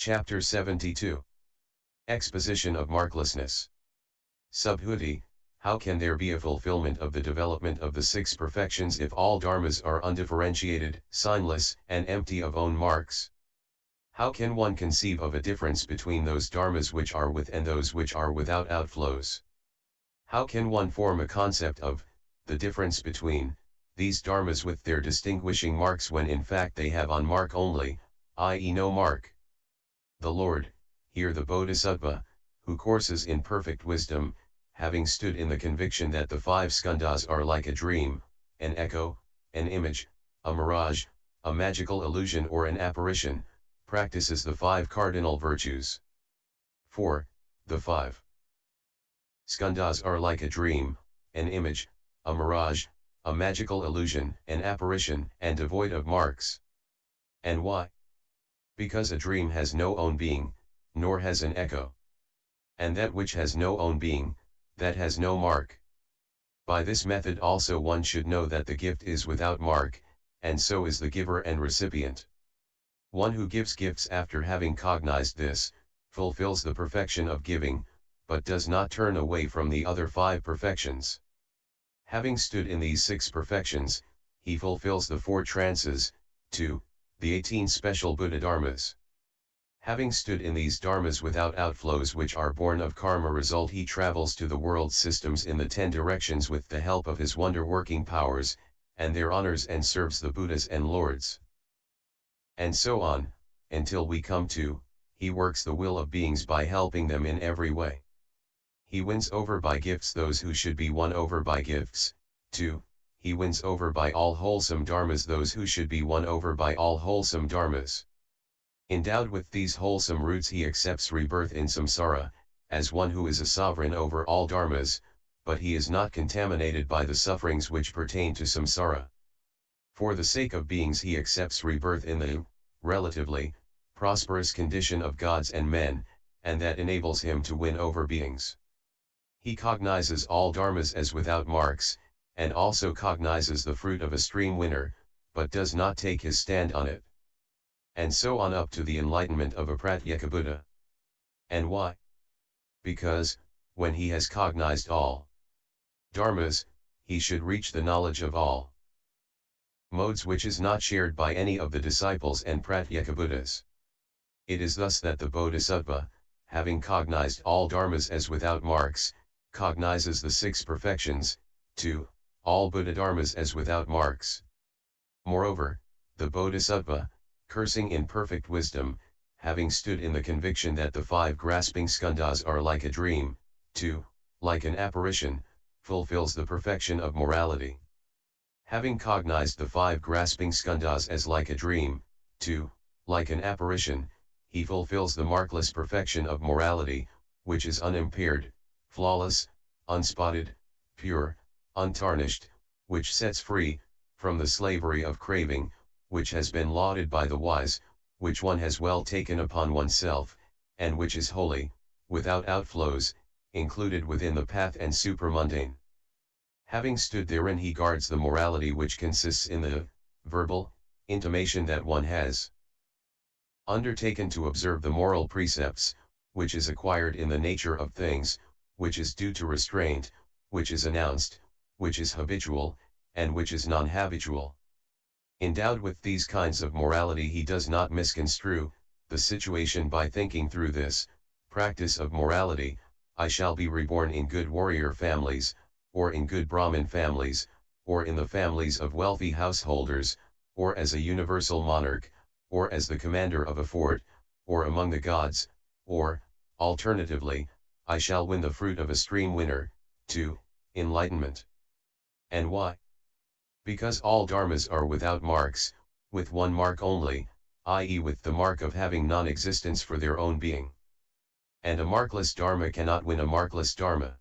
Chapter 72. Exposition of Marklessness. Subhuti, how can there be a fulfillment of the development of the six perfections if all dharmas are undifferentiated, signless, and empty of own marks? How can one conceive of a difference between those dharmas which are with and those which are without outflows? How can one form a concept of the difference between these dharmas with their distinguishing marks when in fact they have on mark only, i.e. no mark? The Lord, here the Bodhisattva, who courses in perfect wisdom, having stood in the conviction that the five skandhas are like a dream, an echo, an image, a mirage, a magical illusion or an apparition, practices the five cardinal virtues. 4. The five skandhas are like a dream, an image, a mirage, a magical illusion, an apparition, and devoid of marks. And why? Because a dream has no own being, nor has an echo. And that which has no own being, that has no mark. By this method also one should know that the gift is without mark, and so is the giver and recipient. One who gives gifts after having cognized this, fulfills the perfection of giving, but does not turn away from the other five perfections. Having stood in these six perfections, he fulfills the four trances, 2. The 18 special Buddha dharmas. Having stood in these dharmas without outflows which are born of karma result, he travels to the world systems in the 10 directions with the help of his wonder-working powers, and their honors and serves the Buddhas and Lords. And so on, until we come to, he works the will of beings by helping them in every way. He wins over by gifts those who should be won over by gifts. 2. He wins over by all wholesome dharmas those who should be won over by all wholesome dharmas. Endowed with these wholesome roots he accepts rebirth in samsara, as one who is a sovereign over all dharmas, but he is not contaminated by the sufferings which pertain to samsara. For the sake of beings he accepts rebirth in the, relatively, prosperous condition of gods and men, and that enables him to win over beings. He cognizes all dharmas as without marks, and also cognizes the fruit of a stream winner, but does not take his stand on it. And so on up to the enlightenment of a Pratyeka Buddha. And why? Because, when he has cognized all dharmas, he should reach the knowledge of all modes which is not shared by any of the disciples and Pratyeka Buddhas. It is thus that the Bodhisattva, having cognized all dharmas as without marks, cognizes the six perfections, 2. All Buddha dharmas as without marks. Moreover, the Bodhisattva, cursing in perfect wisdom, having stood in the conviction that the five grasping skandhas are like a dream, 2. Like an apparition, fulfills the perfection of morality. Having cognized the five grasping skandhas as like a dream, 2. Like an apparition, he fulfills the markless perfection of morality, which is unimpaired, flawless, unspotted, pure, untarnished, which sets free, from the slavery of craving, which has been lauded by the wise, which one has well taken upon oneself, and which is holy, without outflows, included within the path and supramundane. Having stood therein he guards the morality which consists in the verbal intimation that one has undertaken to observe the moral precepts, which is acquired in the nature of things, which is due to restraint, which is announced, which is habitual, and which is non-habitual. Endowed with these kinds of morality he does not misconstrue the situation by thinking through this practice of morality, I shall be reborn in good warrior families, or in good Brahmin families, or in the families of wealthy householders, or as a universal monarch, or as the commander of a fort, or among the gods, or, alternatively, I shall win the fruit of a stream winner, 2. Enlightenment. And why? Because all dharmas are without marks, with one mark only, i.e. with the mark of having non-existence for their own being. And a markless dharma cannot win a markless dharma.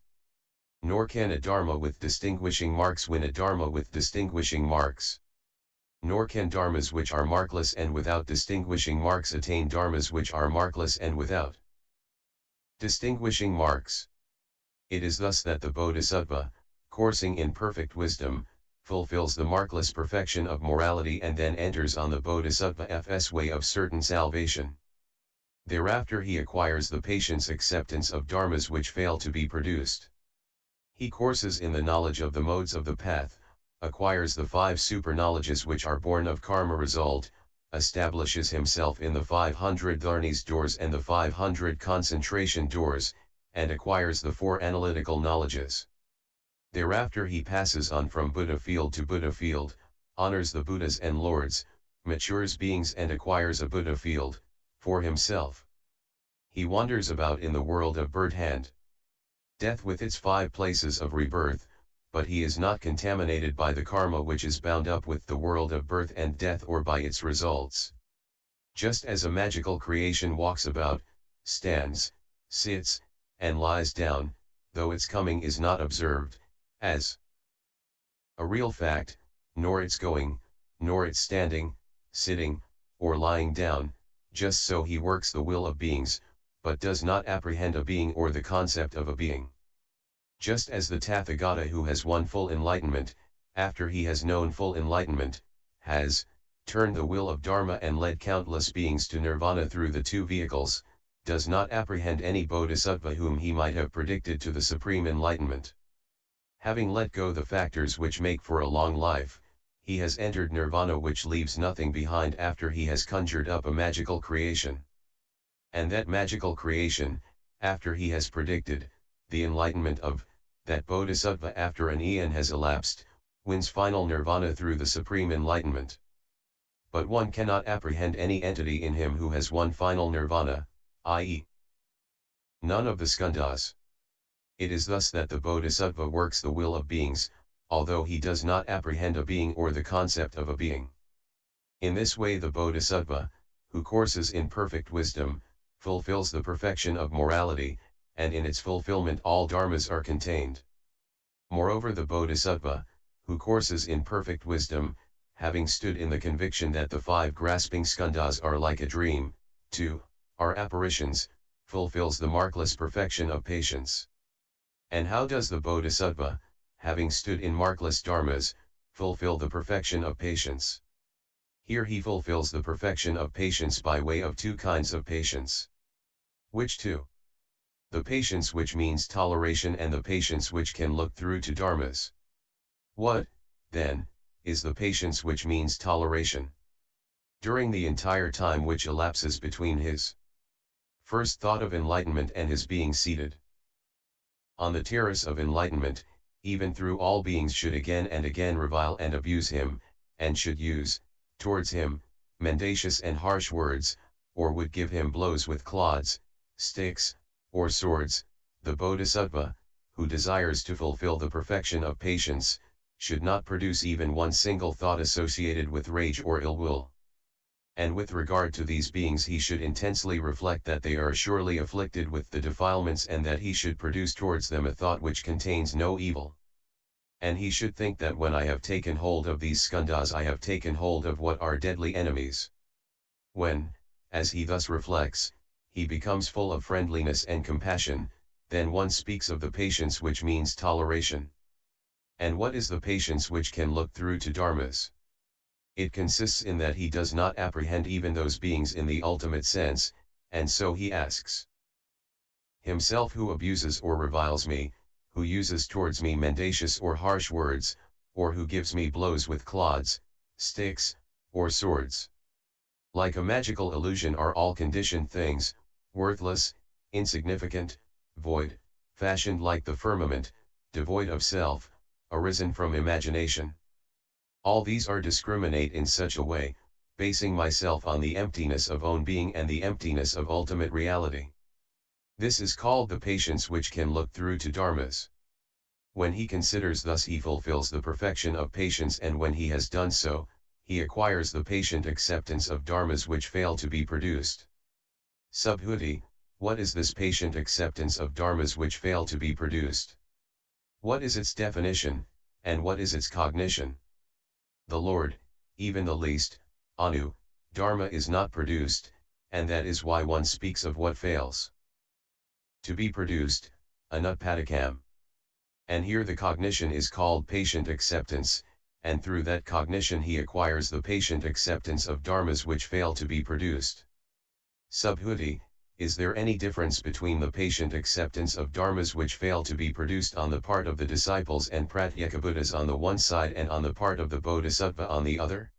Nor can a dharma with distinguishing marks win a dharma with distinguishing marks. Nor can dharmas which are markless and without distinguishing marks attain dharmas which are markless and without distinguishing marks. It is thus that the Bodhisattva, coursing in perfect wisdom, fulfills the markless perfection of morality and then enters on the Bodhisattva-f's way of certain salvation. Thereafter he acquires the patient's acceptance of dharmas which fail to be produced. He courses in the knowledge of the modes of the path, acquires the 5 super-knowledges which are born of karma result, establishes himself in the 500 dharnis doors and the 500 concentration doors, and acquires the 4 analytical knowledges. Thereafter he passes on from Buddha field to Buddha field, honors the Buddhas and Lords, matures beings and acquires a Buddha field, for himself. He wanders about in the world of birth and death with its 5 places of rebirth, but he is not contaminated by the karma which is bound up with the world of birth and death or by its results. Just as a magical creation walks about, stands, sits, and lies down, though its coming is not observed, as a real fact, nor its going, nor its standing, sitting, or lying down, just so he works the will of beings, but does not apprehend a being or the concept of a being. Just as the Tathagata who has won full enlightenment, after he has known full enlightenment, has turned the wheel of Dharma and led countless beings to nirvana through the 2 vehicles, does not apprehend any bodhisattva whom he might have predicted to the supreme enlightenment. Having let go the factors which make for a long life, he has entered nirvana which leaves nothing behind after he has conjured up a magical creation. And that magical creation, after he has predicted the enlightenment of that bodhisattva after an eon has elapsed, wins final nirvana through the supreme enlightenment. But one cannot apprehend any entity in him who has won final nirvana, i.e., none of the skandhas. It is thus that the bodhisattva works the will of beings, although he does not apprehend a being or the concept of a being. In this way the bodhisattva, who courses in perfect wisdom, fulfills the perfection of morality, and in its fulfillment all dharmas are contained. Moreover, the bodhisattva, who courses in perfect wisdom, having stood in the conviction that the 5 grasping skandhas are like a dream, 2, are apparitions, fulfills the markless perfection of patience. And how does the bodhisattva, having stood in markless dharmas, fulfill the perfection of patience? Here he fulfills the perfection of patience by way of 2 kinds of patience. Which 2? The patience which means toleration and the patience which can look through to dharmas. What, then, is the patience which means toleration? During the entire time which elapses between his first thought of enlightenment and his being seated on the terrace of enlightenment, even through all beings should again and again revile and abuse him, and should use, towards him, mendacious and harsh words, or would give him blows with clods, sticks, or swords, the bodhisattva, who desires to fulfill the perfection of patience, should not produce even one single thought associated with rage or ill will. And with regard to these beings he should intensely reflect that they are surely afflicted with the defilements and that he should produce towards them a thought which contains no evil. And he should think that when I have taken hold of these skandhas I have taken hold of what are deadly enemies. When, as he thus reflects, he becomes full of friendliness and compassion, then one speaks of the patience which means toleration. And what is the patience which can look through to dharmas? It consists in that he does not apprehend even those beings in the ultimate sense, and so he asks himself, who abuses or reviles me, who uses towards me mendacious or harsh words, or who gives me blows with clods, sticks, or swords. Like a magical illusion are all conditioned things, worthless, insignificant, void, fashioned like the firmament, devoid of self, arisen from imagination. All these are discriminate in such a way, basing myself on the emptiness of own being and the emptiness of ultimate reality. This is called the patience which can look through to dharmas. When he considers thus he fulfills the perfection of patience, and when he has done so, he acquires the patient acceptance of dharmas which fail to be produced. Subhuti, what is this patient acceptance of dharmas which fail to be produced? What is its definition, and what is its cognition? The Lord, even the least, Anu, Dharma is not produced, and that is why one speaks of what fails to be produced, Anutpadakam. And here the cognition is called patient acceptance, and through that cognition he acquires the patient acceptance of dharmas which fail to be produced. Subhuti, Is there any difference between the patient acceptance of dharmas which fail to be produced on the part of the disciples and pratyekabuddhas on the one side and on the part of the bodhisattva on the other?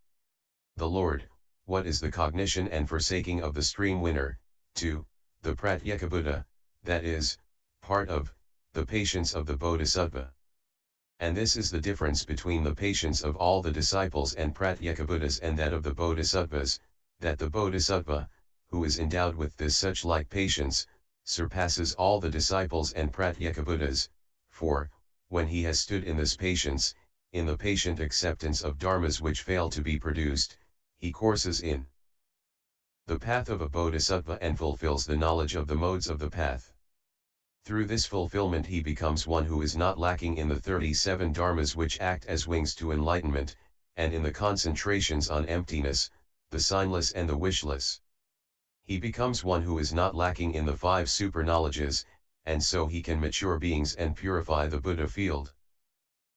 The Lord, what is the cognition and forsaking of the stream winner, 2, the pratyekabuddha, that is, part of, the patience of the bodhisattva? And this is the difference between the patience of all the disciples and pratyekabuddhas and that of the bodhisattvas, that the bodhisattva, who is endowed with this such like patience, surpasses all the disciples and pratyekabuddhas, for, when he has stood in this patience, in the patient acceptance of dharmas which fail to be produced, he courses in the path of a bodhisattva and fulfills the knowledge of the modes of the path. Through this fulfillment he becomes one who is not lacking in the 37 dharmas which act as wings to enlightenment, and in the concentrations on emptiness, the signless and the wishless. He becomes one who is not lacking in the 5 super-knowledges, and so he can mature beings and purify the Buddha field.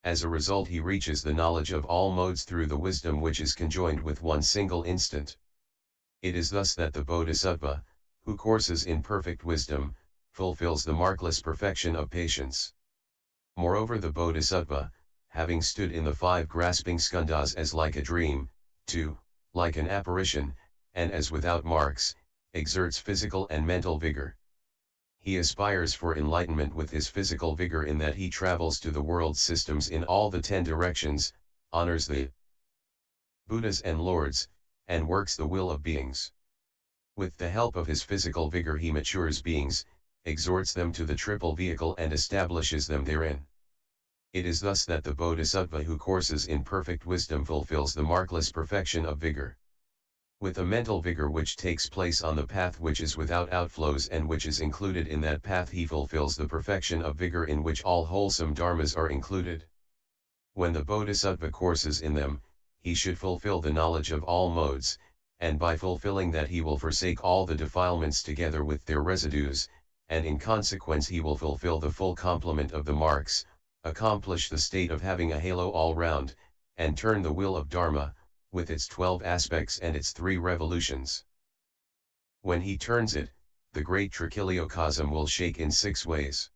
As a result he reaches the knowledge of all modes through the wisdom which is conjoined with one single instant. It is thus that the bodhisattva, who courses in perfect wisdom, fulfills the markless perfection of patience. Moreover the bodhisattva, having stood in the 5 grasping skandhas as like a dream, 2, like an apparition, and as without marks, exerts physical and mental vigor. He aspires for enlightenment with his physical vigor in that he travels to the world systems in all the 10 directions, honors the Buddhas and Lords, and works the will of beings. With the help of his physical vigor he matures beings, exhorts them to the triple vehicle and establishes them therein. It is thus that the bodhisattva who courses in perfect wisdom fulfills the markless perfection of vigor. With a mental vigor which takes place on the path which is without outflows and which is included in that path he fulfills the perfection of vigor in which all wholesome dharmas are included. When the bodhisattva courses in them, he should fulfill the knowledge of all modes, and by fulfilling that he will forsake all the defilements together with their residues, and in consequence he will fulfill the full complement of the marks, accomplish the state of having a halo all round, and turn the wheel of Dharma, with its 12 aspects and its 3 revolutions. When he turns it, the great trichiliocosm will shake in 6 ways.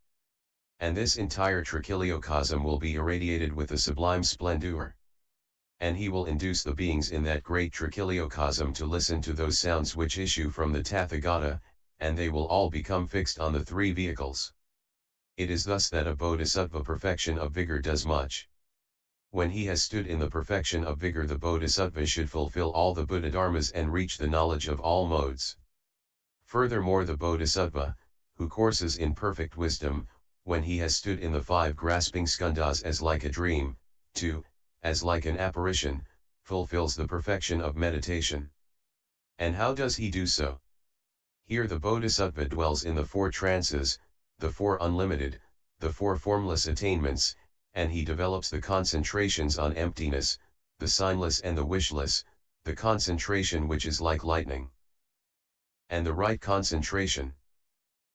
And this entire trichiliocosm will be irradiated with a sublime splendor. And he will induce the beings in that great trichiliocosm to listen to those sounds which issue from the Tathagata, and they will all become fixed on the 3 vehicles. It is thus that a bodhisattva perfection of vigor does much. When he has stood in the perfection of vigor the bodhisattva should fulfill all the Buddha dharmas and reach the knowledge of all modes. Furthermore the bodhisattva, who courses in perfect wisdom, when he has stood in the 5 grasping skandhas as like a dream, 2, as like an apparition, fulfills the perfection of meditation. And how does he do so? Here the bodhisattva dwells in the 4 trances, the 4 unlimited, the 4 formless attainments, and he develops the concentrations on emptiness, the signless and the wishless, the concentration which is like lightning, and the right concentration.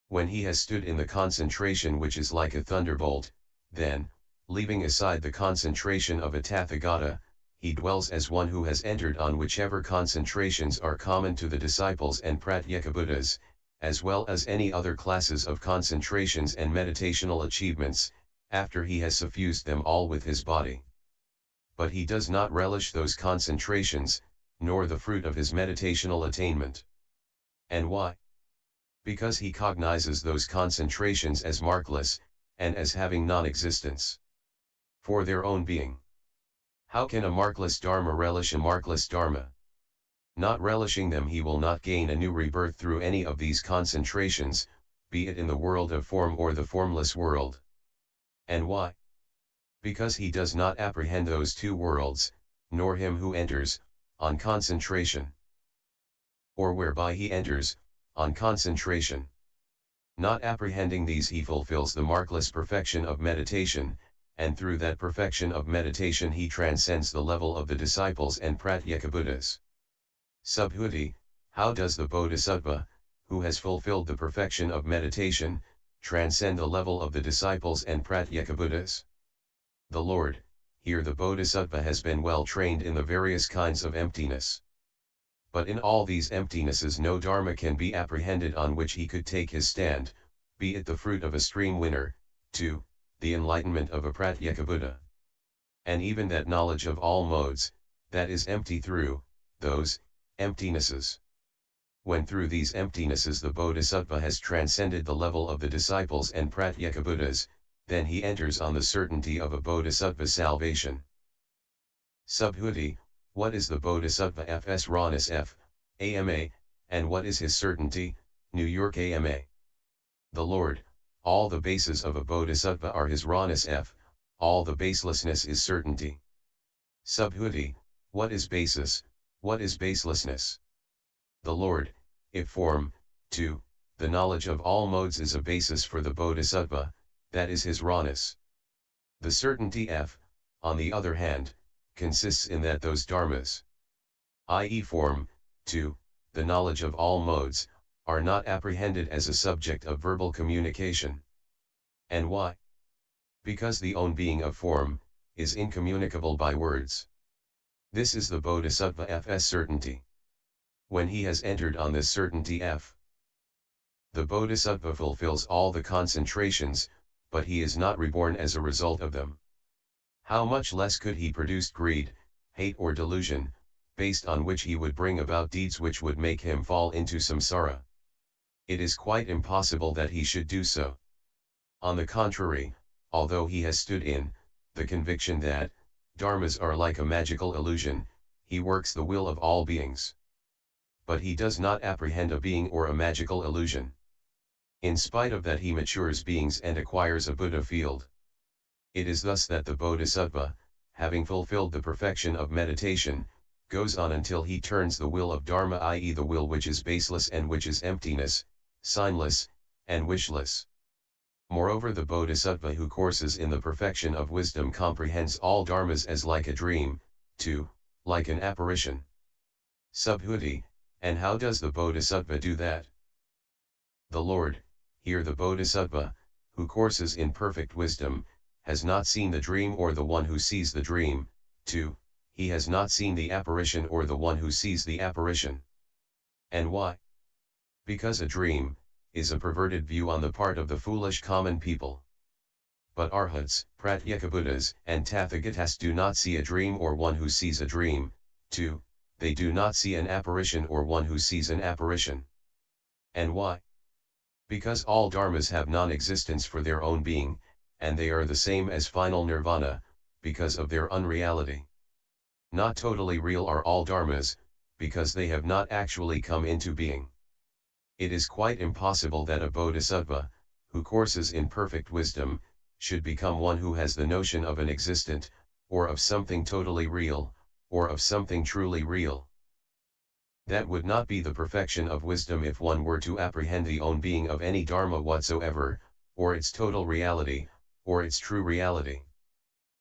When he has stood in the concentration which is like a thunderbolt, then, leaving aside the concentration of a Tathagata, he dwells as one who has entered on whichever concentrations are common to the disciples and pratyekabuddhas, as well as any other classes of concentrations and meditational achievements, after he has suffused them all with his body. But he does not relish those concentrations, nor the fruit of his meditational attainment. And why? Because he cognizes those concentrations as markless, and as having non-existence for their own being. How can a markless dharma relish a markless dharma? Not relishing them he will not gain a new rebirth through any of these concentrations, be it in the world of form or the formless world. And why? Because he does not apprehend those 2 worlds, nor him who enters, on concentration. Or whereby he enters, on concentration. Not apprehending these he fulfills the markless perfection of meditation, and through that perfection of meditation he transcends the level of the disciples and pratyekabuddhas. Subhuti, how does the bodhisattva, who has fulfilled the perfection of meditation, transcend the level of the disciples and pratyekabuddhas? The Lord, here the bodhisattva has been well trained in the various kinds of emptiness. But in all these emptinesses no dharma can be apprehended on which he could take his stand, be it the fruit of a stream winner, 2. The enlightenment of a Pratyeka-Buddha. And even that knowledge of all modes, that is empty through those emptinesses. When through these emptinesses the Bodhisattva has transcended the level of the disciples and Pratyeka-Buddhas, then he enters on the certainty of a Bodhisattva's salvation. Subhuti, what is the Bodhisattva Fs Ranas F, AMA, and what is his certainty, New York AMA? The Lord, all the bases of a Bodhisattva are his Ranas F, all the baselessness is certainty. Subhuti, what is basis, what is baselessness? The Lord, if form, 2, the knowledge of all modes is a basis for the Bodhisattva, that is his Ranas. The certainty F, on the other hand, consists in that those dharmas, i.e. form, 2, the knowledge of all modes, are not apprehended as a subject of verbal communication. And why? Because the own being of form, is incommunicable by words. This is the Bodhisattva F's certainty. When he has entered on this certainty F, the Bodhisattva fulfills all the concentrations, but he is not reborn as a result of them. How much less could he produce greed, hate or delusion, based on which he would bring about deeds which would make him fall into samsara? It is quite impossible that he should do so. On the contrary, although he has stood in the conviction that dharmas are like a magical illusion, he works the will of all beings. But he does not apprehend a being or a magical illusion. In spite of that he matures beings and acquires a Buddha field. It is thus that the Bodhisattva, having fulfilled the perfection of meditation, goes on until he turns the will of Dharma, i.e. the will which is baseless and which is emptiness, signless, and wishless. Moreover, the Bodhisattva who courses in the perfection of wisdom comprehends all dharmas as like a dream, 2, like an apparition. Subhuti, and how does the Bodhisattva do that? The Lord, here the Bodhisattva, who courses in perfect wisdom, has not seen the dream or the one who sees the dream, 2, he has not seen the apparition or the one who sees the apparition. And why? Because a dream is a perverted view on the part of the foolish common people. But Arhats, Pratyeka-Buddhas, and Tathagatas do not see a dream or one who sees a dream, 2, they do not see an apparition or one who sees an apparition. And why? Because all dharmas have non-existence for their own being, and they are the same as final nirvana, because of their unreality. Not totally real are all dharmas, because they have not actually come into being. It is quite impossible that a Bodhisattva, who courses in perfect wisdom, should become one who has the notion of an existent, or of something totally real, or of something truly real. That would not be the perfection of wisdom if one were to apprehend the own being of any dharma whatsoever, or its total reality, or its true reality.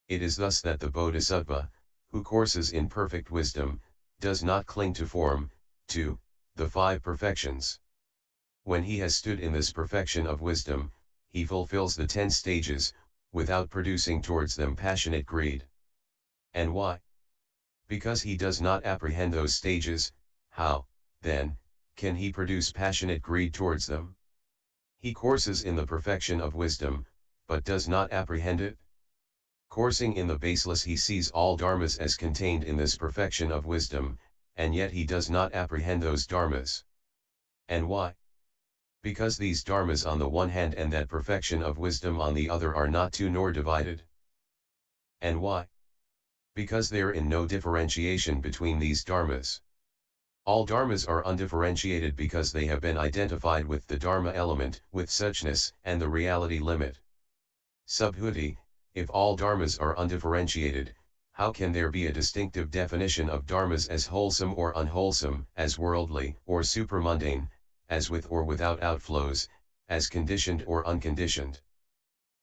It is thus that the Bodhisattva, who courses in perfect wisdom, does not cling to form, 2, the 5 perfections. When he has stood in this perfection of wisdom, he fulfills the 10 stages, without producing towards them passionate greed. And why? Because he does not apprehend those stages. How, then, can he produce passionate greed towards them? He courses in the perfection of wisdom, but does not apprehend it. Coursing in the baseless, he sees all dharmas as contained in this perfection of wisdom, and yet he does not apprehend those dharmas. And why? Because these dharmas on the one hand and that perfection of wisdom on the other are not two nor divided. And why? Because there is no differentiation between these dharmas. All dharmas are undifferentiated because they have been identified with the dharma element, with suchness, and the reality limit. Subhuti, if all dharmas are undifferentiated, how can there be a distinctive definition of dharmas as wholesome or unwholesome, as worldly or supramundane, as with or without outflows, as conditioned or unconditioned?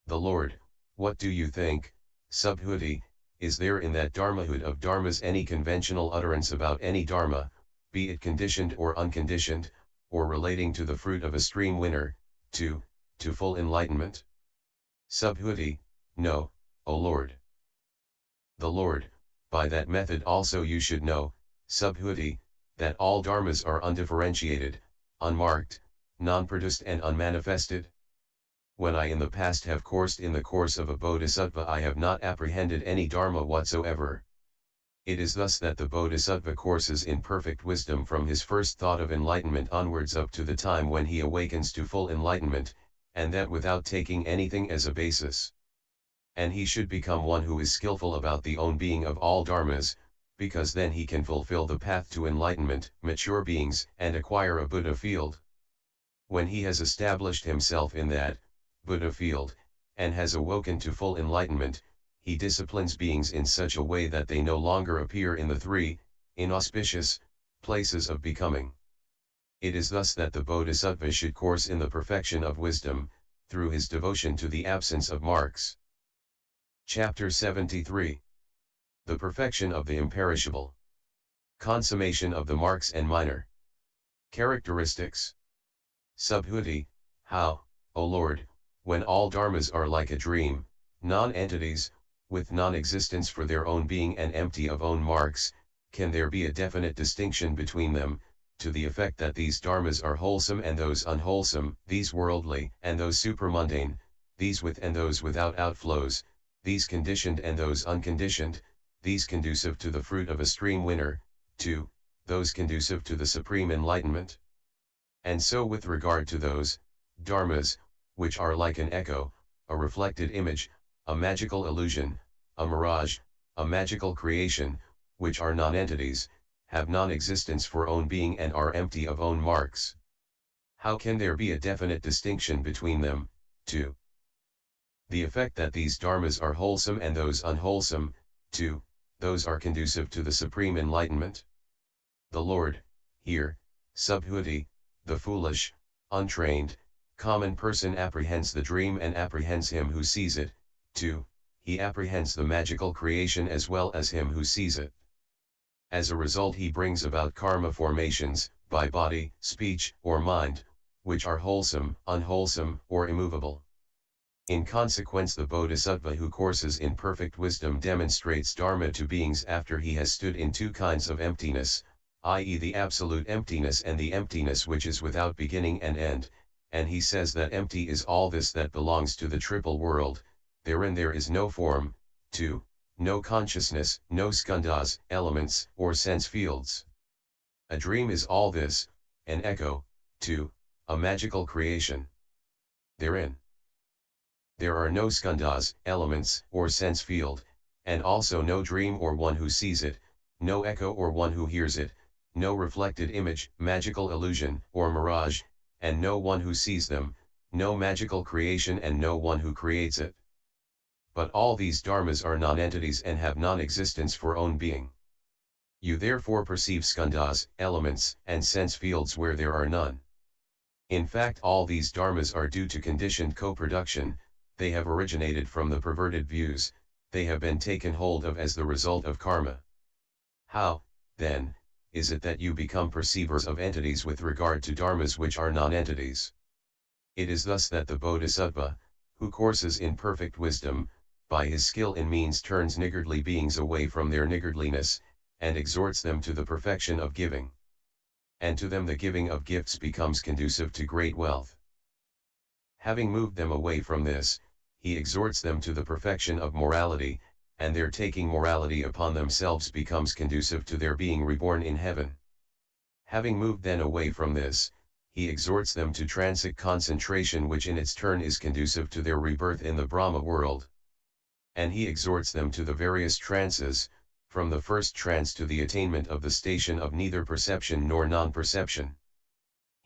The Lord, what do you think, Subhuti, is there in that dharmahood of dharmas any conventional utterance about any dharma, be it conditioned or unconditioned, or relating to the fruit of a stream winner, to full enlightenment? Subhuti, no, O Lord. The Lord, by that method also you should know, Subhuti, that all dharmas are undifferentiated, unmarked, non-produced and unmanifested? When I in the past have coursed in the course of a bodhisattva, I have not apprehended any dharma whatsoever. It is thus that the bodhisattva courses in perfect wisdom from his first thought of enlightenment onwards up to the time when he awakens to full enlightenment, and that without taking anything as a basis. And he should become one who is skillful about the own being of all dharmas, because then he can fulfill the path to enlightenment, mature beings, and acquire a Buddha field. When he has established himself in that Buddha field, and has awoken to full enlightenment, he disciplines beings in such a way that they no longer appear in the three inauspicious places of becoming. It is thus that the bodhisattva should course in the perfection of wisdom, through his devotion to the absence of marks. Chapter 73. The perfection of the imperishable. Consummation of the marks and minor characteristics. Subhuti, how, O Lord, when all dharmas are like a dream, non-entities, with non-existence for their own being and empty of own marks, can there be a definite distinction between them, to the effect that these dharmas are wholesome and those unwholesome, these worldly and those supramundane, these with and those without outflows, these conditioned and those unconditioned, these conducive to the fruit of a stream winner, 2, those conducive to the supreme enlightenment? And so with regard to those dharmas, which are like an echo, a reflected image, a magical illusion, a mirage, a magical creation, which are non-entities, have non-existence for own being and are empty of own marks. How can there be a definite distinction between them? 2. The effect that these dharmas are wholesome and those unwholesome, 2, those are conducive to the supreme enlightenment. The Lord, here, Subhuti, the foolish, untrained, common person apprehends the dream and apprehends him who sees it, 2, he apprehends the magical creation as well as him who sees it. As a result he brings about karma formations, by body, speech, or mind, which are wholesome, unwholesome, or immovable. In consequence the bodhisattva who courses in perfect wisdom demonstrates dharma to beings after he has stood in two kinds of emptiness, i.e. the absolute emptiness and the emptiness which is without beginning and end, and he says that empty is all this that belongs to the triple world, therein there is no form, 2, no consciousness, no skandhas, elements, or sense fields. A dream is all this, an echo, 2, a magical creation. Therein there are no skandhas, elements, or sense field, and also no dream or one who sees it, no echo or one who hears it, no reflected image, magical illusion, or mirage, and no one who sees them, no magical creation and no one who creates it. But all these dharmas are non-entities and have non-existence for own being. You therefore perceive skandhas, elements, and sense fields where there are none. In fact all these dharmas are due to conditioned co-production, they have originated from the perverted views, they have been taken hold of as the result of karma. How, then, is it that you become perceivers of entities with regard to dharmas which are non-entities? It is thus that the bodhisattva, who courses in perfect wisdom, by his skill in means turns niggardly beings away from their niggardliness, and exhorts them to the perfection of giving. And to them the giving of gifts becomes conducive to great wealth. Having moved them away from this, he exhorts them to the perfection of morality, and their taking morality upon themselves becomes conducive to their being reborn in heaven. Having moved then away from this, he exhorts them to transic concentration which in its turn is conducive to their rebirth in the Brahma world. And he exhorts them to the various trances, from the first trance to the attainment of the station of neither perception nor non-perception.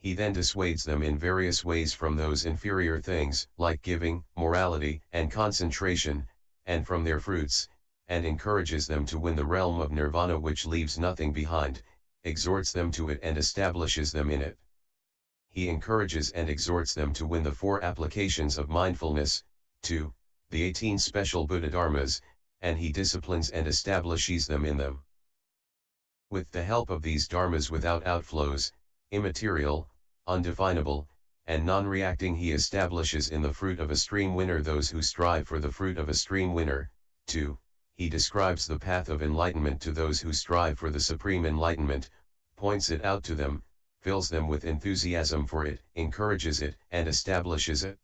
He then dissuades them in various ways from those inferior things, like giving, morality, and concentration, and from their fruits, and encourages them to win the realm of nirvana which leaves nothing behind, exhorts them to it and establishes them in it. He encourages and exhorts them to win the 4 applications of mindfulness, 2, the 18 special Buddha dharmas, and he disciplines and establishes them in them. With the help of these dharmas without outflows, immaterial, undefinable, and non-reacting he establishes in the fruit of a stream winner those who strive for the fruit of a stream winner, 2, he describes the path of enlightenment to those who strive for the supreme enlightenment, points it out to them, fills them with enthusiasm for it, encourages it, and establishes it.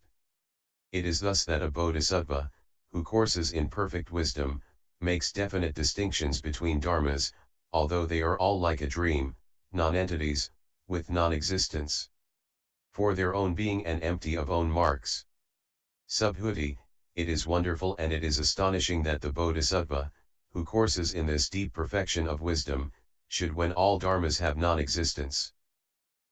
It is thus that a bodhisattva, who courses in perfect wisdom, makes definite distinctions between dharmas, although they are all like a dream, non-entities, with non-existence. For their own being and empty of own marks. Subhuti, it is wonderful and it is astonishing that the bodhisattva, who courses in this deep perfection of wisdom, should when all dharmas have non-existence.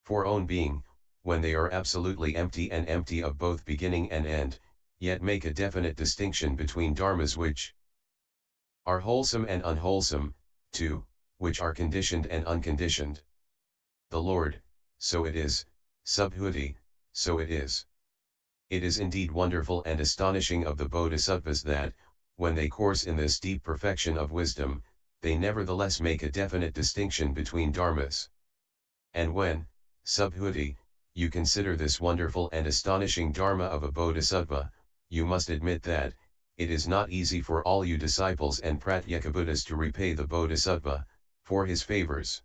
For own being, when they are absolutely empty and empty of both beginning and end, yet make a definite distinction between dharmas which are wholesome and unwholesome, 2, which are conditioned and unconditioned. The Lord, so it is, Subhuti, so it is. It is indeed wonderful and astonishing of the bodhisattvas that, when they course in this deep perfection of wisdom, they nevertheless make a definite distinction between dharmas. And when, Subhuti, you consider this wonderful and astonishing dharma of a bodhisattva, you must admit that, it is not easy for all you disciples and pratyekabuddhas to repay the bodhisattva, for his favors.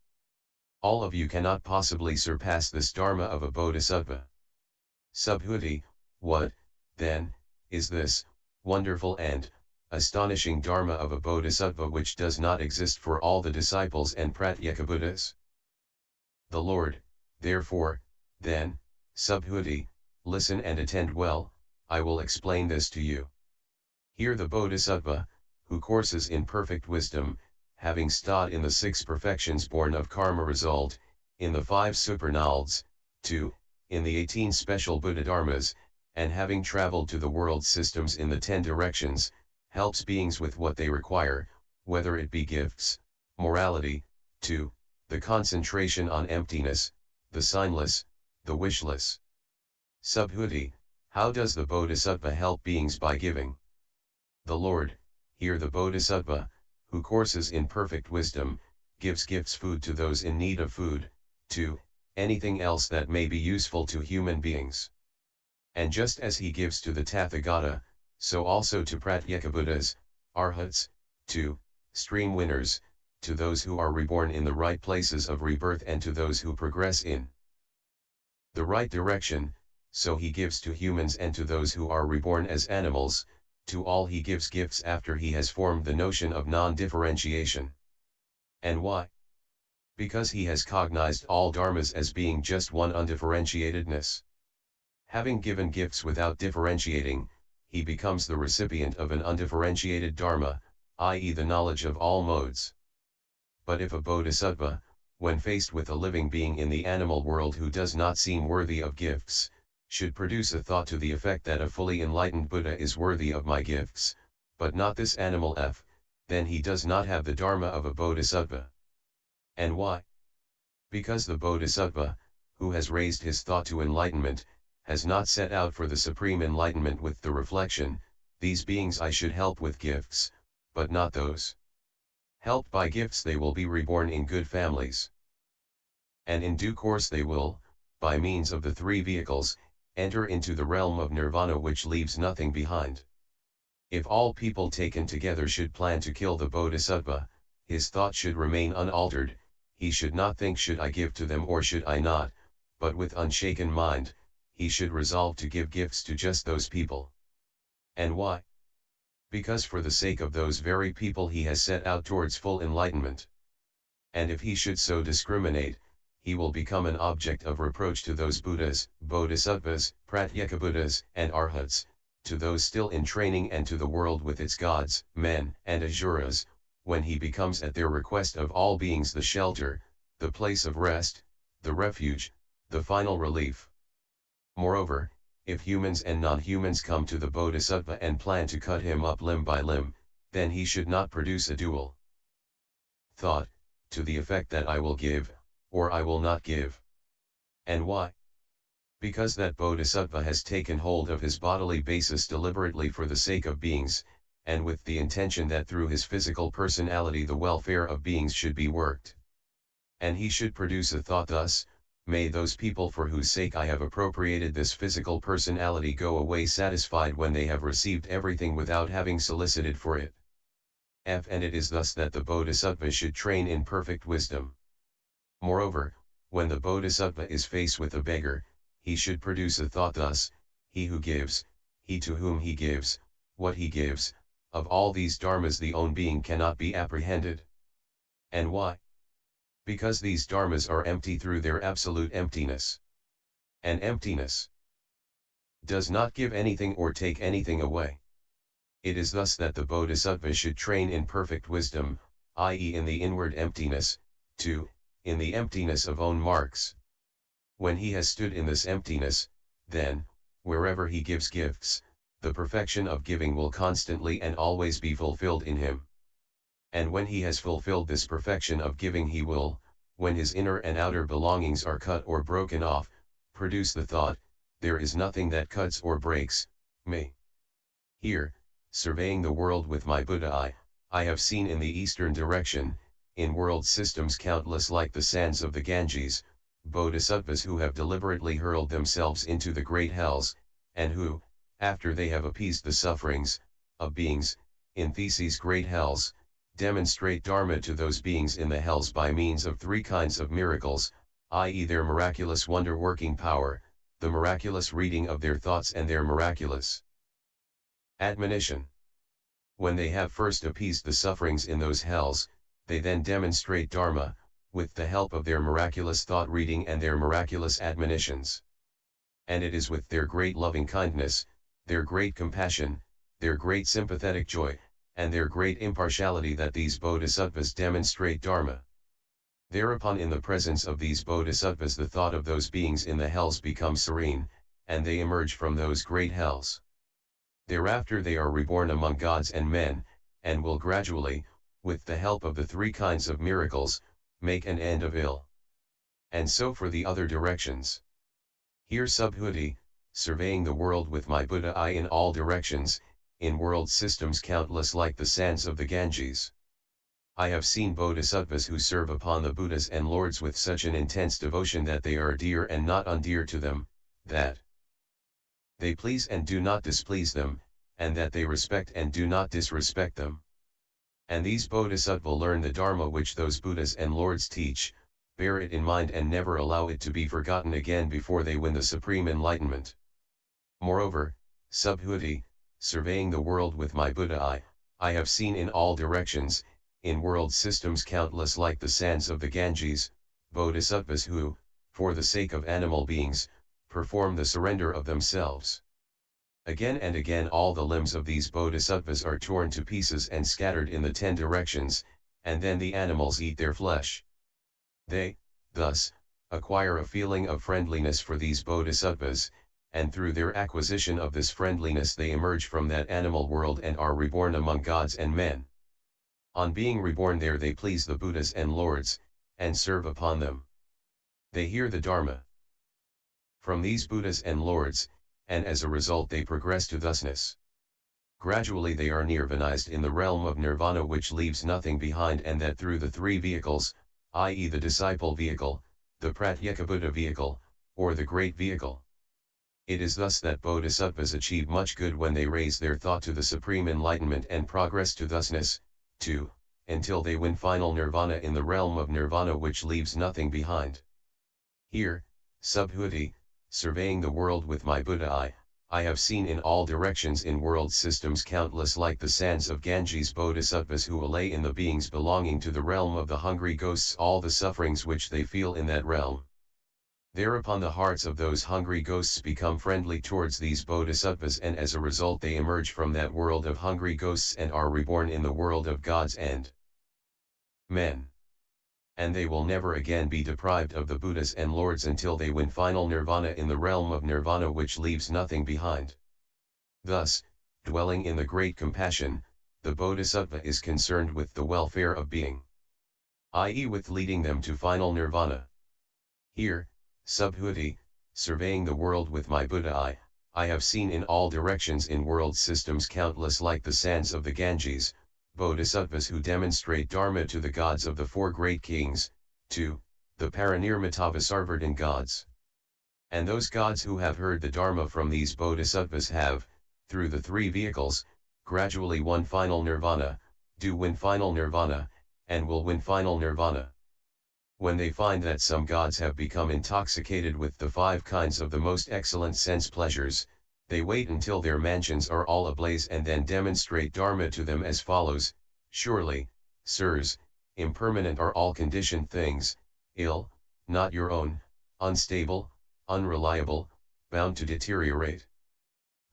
All of you cannot possibly surpass this dharma of a bodhisattva. Subhuti, what, then, is this, wonderful and astonishing dharma of a bodhisattva which does not exist for all the disciples and pratyekabuddhas? The Lord, therefore, then, Subhuti, listen and attend well, I will explain this to you. Here the bodhisattva, who courses in perfect wisdom, having stood in the 6 perfections born of karma result, in the 5 supernalds, 2, in the 18 special Buddha dharmas, and having traveled to the world systems in the 10 directions, helps beings with what they require, whether it be gifts, morality, 2, the concentration on emptiness, the signless, the wishless. Subhuti, how does the bodhisattva help beings by giving? The Lord, here the bodhisattva, who courses in perfect wisdom, gives gifts food to those in need of food, 2, anything else that may be useful to human beings. And just as he gives to the Tathagata, so also to pratyekabuddhas, arhats, 2, stream winners, to those who are reborn in the right places of rebirth and to those who progress in the right direction, so he gives to humans and to those who are reborn as animals, to all he gives gifts after he has formed the notion of non-differentiation. And why? Because he has cognized all dharmas as being just one undifferentiatedness. Having given gifts without differentiating, he becomes the recipient of an undifferentiated dharma, i.e. the knowledge of all modes. But if a bodhisattva, when faced with a living being in the animal world who does not seem worthy of gifts, should produce a thought to the effect that a fully enlightened Buddha is worthy of my gifts, but not this animal then he does not have the dharma of a bodhisattva. And why? Because the bodhisattva, who has raised his thought to enlightenment, has not set out for the supreme enlightenment with the reflection, these beings I should help with gifts, but not those. Helped by gifts they will be reborn in good families. And in due course they will, by means of the 3 vehicles, enter into the realm of nirvana which leaves nothing behind. If all people taken together should plan to kill the bodhisattva, his thought should remain unaltered, he should not think should I give to them or should I not, but with unshaken mind, he should resolve to give gifts to just those people. And why? Because for the sake of those very people he has set out towards full enlightenment. And if he should so discriminate, he will become an object of reproach to those Buddhas, Bodhisattvas, Pratyekabuddhas, and Arhats, to those still in training and to the world with its gods, men, and asuras, when he becomes at their request of all beings the shelter, the place of rest, the refuge, the final relief. Moreover, if humans and non-humans come to the Bodhisattva and plan to cut him up limb by limb, then he should not produce a dual thought, to the effect that I will give, or I will not give. And why? Because that Bodhisattva has taken hold of his bodily basis deliberately for the sake of beings, and with the intention that through his physical personality the welfare of beings should be worked. And he should produce a thought thus, may those people for whose sake I have appropriated this physical personality go away satisfied when they have received everything without having solicited for it. And it is thus that the Bodhisattva should train in perfect wisdom. Moreover, when the bodhisattva is faced with a beggar, he should produce a thought thus: he who gives, he to whom he gives, what he gives, of all these dharmas the own being cannot be apprehended. And why? Because these dharmas are empty through their absolute emptiness. And emptiness does not give anything or take anything away. It is thus that the bodhisattva should train in perfect wisdom, i.e. in the inward emptiness, 2. In the emptiness of own marks. When he has stood in this emptiness, then, wherever he gives gifts, the perfection of giving will constantly and always be fulfilled in him. And when he has fulfilled this perfection of giving, he will, when his inner and outer belongings are cut or broken off, produce the thought: there is nothing that cuts or breaks me. Here, surveying the world with my Buddha eye, I have seen in the eastern direction, in world systems countless like the sands of the Ganges, bodhisattvas who have deliberately hurled themselves into the great hells, and who, after they have appeased the sufferings of beings in these great hells, demonstrate Dharma to those beings in the hells by means of three kinds of miracles, i.e. their miraculous wonder-working power, the miraculous reading of their thoughts, and their miraculous admonition. When they have first appeased the sufferings in those hells, they then demonstrate Dharma, with the help of their miraculous thought reading and their miraculous admonitions. And it is with their great loving kindness, their great compassion, their great sympathetic joy, and their great impartiality that these bodhisattvas demonstrate Dharma. Thereupon, in the presence of these bodhisattvas, the thought of those beings in the hells becomes serene, and they emerge from those great hells. Thereafter they are reborn among gods and men, and will gradually, with the help of the three kinds of miracles, make an end of ill. And so for the other directions. Here Subhuti, surveying the world with my Buddha eye in all directions, in world systems countless like the sands of the Ganges, I have seen bodhisattvas who serve upon the Buddhas and Lords with such an intense devotion that they are dear and not undear to them, that they please and do not displease them, and that they respect and do not disrespect them. And these bodhisattva learn the Dharma which those Buddhas and Lords teach, bear it in mind and never allow it to be forgotten again before they win the supreme enlightenment. Moreover, Subhuti, surveying the world with my Buddha eye, I have seen in all directions, in world systems countless like the sands of the Ganges, bodhisattvas who, for the sake of animal beings, perform the surrender of themselves. Again and again all the limbs of these bodhisattvas are torn to pieces and scattered in the 10 directions, and then the animals eat their flesh. They, thus, acquire a feeling of friendliness for these bodhisattvas, and through their acquisition of this friendliness they emerge from that animal world and are reborn among gods and men. On being reborn there they please the Buddhas and Lords, and serve upon them. They hear the Dharma from these Buddhas and Lords, and as a result they progress to thusness. Gradually they are nirvanized in the realm of nirvana which leaves nothing behind, and that through the three vehicles, i.e. the disciple vehicle, the pratyekabuddha vehicle, or the great vehicle. It is thus that bodhisattvas achieve much good when they raise their thought to the supreme enlightenment and progress to thusness, 2, until they win final nirvana in the realm of nirvana which leaves nothing behind. Here, Subhuti, surveying the world with my Buddha eye, I have seen in all directions in world systems countless like the sands of Ganges bodhisattvas who allay in the beings belonging to the realm of the hungry ghosts all the sufferings which they feel in that realm. Thereupon the hearts of those hungry ghosts become friendly towards these bodhisattvas, and as a result they emerge from that world of hungry ghosts and are reborn in the world of gods and men. And they will never again be deprived of the Buddhas and Lords until they win final nirvana in the realm of nirvana which leaves nothing behind. Thus, dwelling in the great compassion, the bodhisattva is concerned with the welfare of being, i.e. with leading them to final nirvana. Here, Subhuti, surveying the world with my Buddha eye, I have seen in all directions in world systems countless like the sands of the Ganges, bodhisattvas who demonstrate Dharma to the gods of the 4 great kings, 2, the Parinirmitavasarvardhan gods. And those gods who have heard the Dharma from these bodhisattvas have, through the 3 vehicles, gradually won final nirvana, do win final nirvana, and will win final nirvana. When they find that some gods have become intoxicated with the 5 kinds of the most excellent sense pleasures, they wait until their mansions are all ablaze and then demonstrate Dharma to them as follows: surely, sirs, impermanent are all conditioned things, ill, not your own, unstable, unreliable, bound to deteriorate.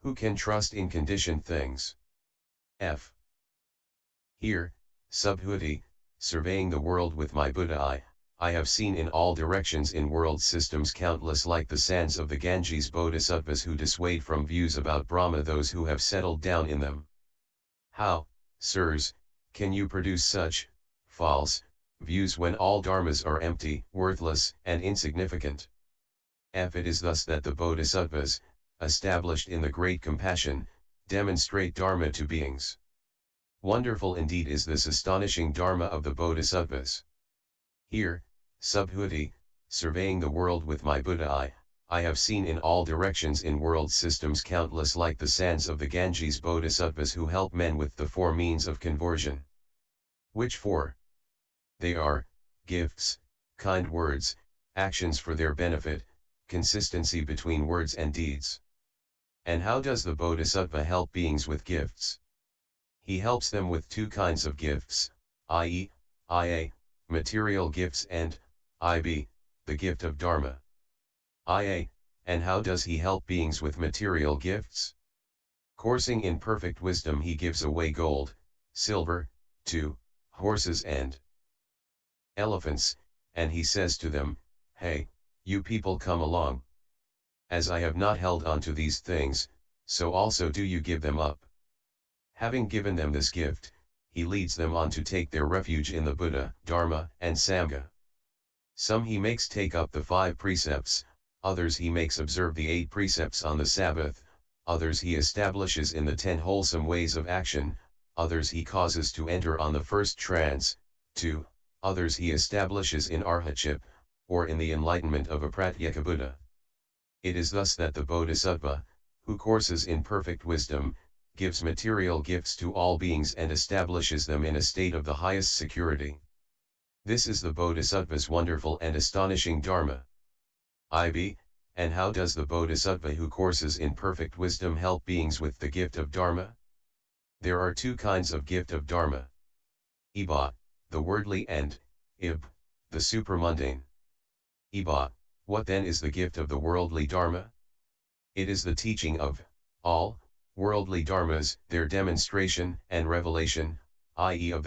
Who can trust in conditioned things? F. Here, Subhuti, surveying the world with my Buddha eye, I have seen in all directions in world systems countless like the sands of the Ganges bodhisattvas who dissuade from views about Brahma those who have settled down in them. How, sirs, can you produce such false views when all dharmas are empty, worthless, and insignificant? F. It is thus that the bodhisattvas, established in the great compassion, demonstrate dharma to beings. Wonderful indeed is this astonishing dharma of the bodhisattvas. Here, Subhuti, surveying the world with my Buddha eye, I have seen in all directions in world systems countless like the sands of the Ganges bodhisattvas who help men with the 4 means of conversion. Which 4? They are, gifts, kind words, actions for their benefit, consistency between words and deeds. And how does the bodhisattva help beings with gifts? He helps them with 2 kinds of gifts, i.e., IA, material gifts, and IB, the gift of Dharma. IA, and how does he help beings with material gifts? Coursing in perfect wisdom he gives away gold, silver, to horses and elephants, and he says to them, hey, you people come along. As I have not held on to these things, so also do you give them up. Having given them this gift, he leads them on to take their refuge in the Buddha, Dharma, and Sangha. Some he makes take up the 5 precepts, others he makes observe the 8 precepts on the Sabbath, others he establishes in the 10 wholesome ways of action, others he causes to enter on the first trance, 2, others he establishes in arhatship, or in the enlightenment of a pratyeka Buddha. It is thus that the bodhisattva, who courses in perfect wisdom, gives material gifts to all beings and establishes them in a state of the highest security. This is the bodhisattva's wonderful and astonishing dharma. IB, and how does the bodhisattva who courses in perfect wisdom help beings with the gift of dharma? There are 2 kinds of gift of dharma. Iba, the worldly, and Ib, the supramundane. Iba, what then is the gift of the worldly dharma? It is the teaching of all worldly dharmas, their demonstration and revelation, i.e. of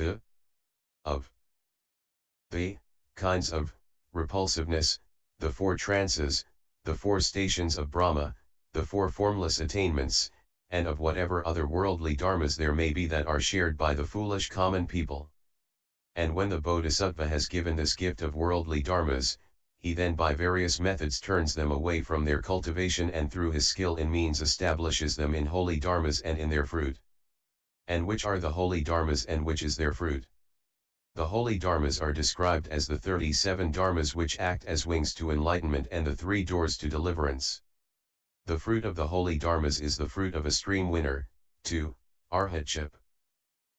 the kinds of repulsiveness, the 4 trances, the 4 stations of Brahma, the 4 formless attainments, and of whatever other worldly dharmas there may be that are shared by the foolish common people. And when the bodhisattva has given this gift of worldly dharmas, he then by various methods turns them away from their cultivation and through his skill in means establishes them in holy dharmas and in their fruit. And which are the holy dharmas and which is their fruit? The holy dharmas are described as the 37 dharmas which act as wings to enlightenment and the 3 doors to deliverance. The fruit of the holy dharmas is the fruit of a stream winner, 2, arhatship.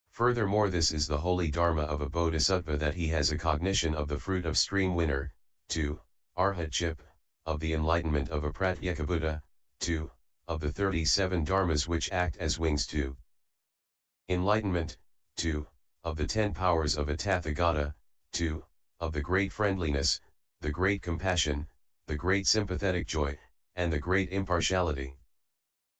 Furthermore, this is the holy dharma of a bodhisattva that he has a cognition of the fruit of stream winner, 2, arhatship, of the enlightenment of a pratyeka Buddha, 2, of the 37 dharmas which act as wings to enlightenment, 2, of the 10 powers of a Tathagata, 2, of the great friendliness, the great compassion, the great sympathetic joy, and the great impartiality.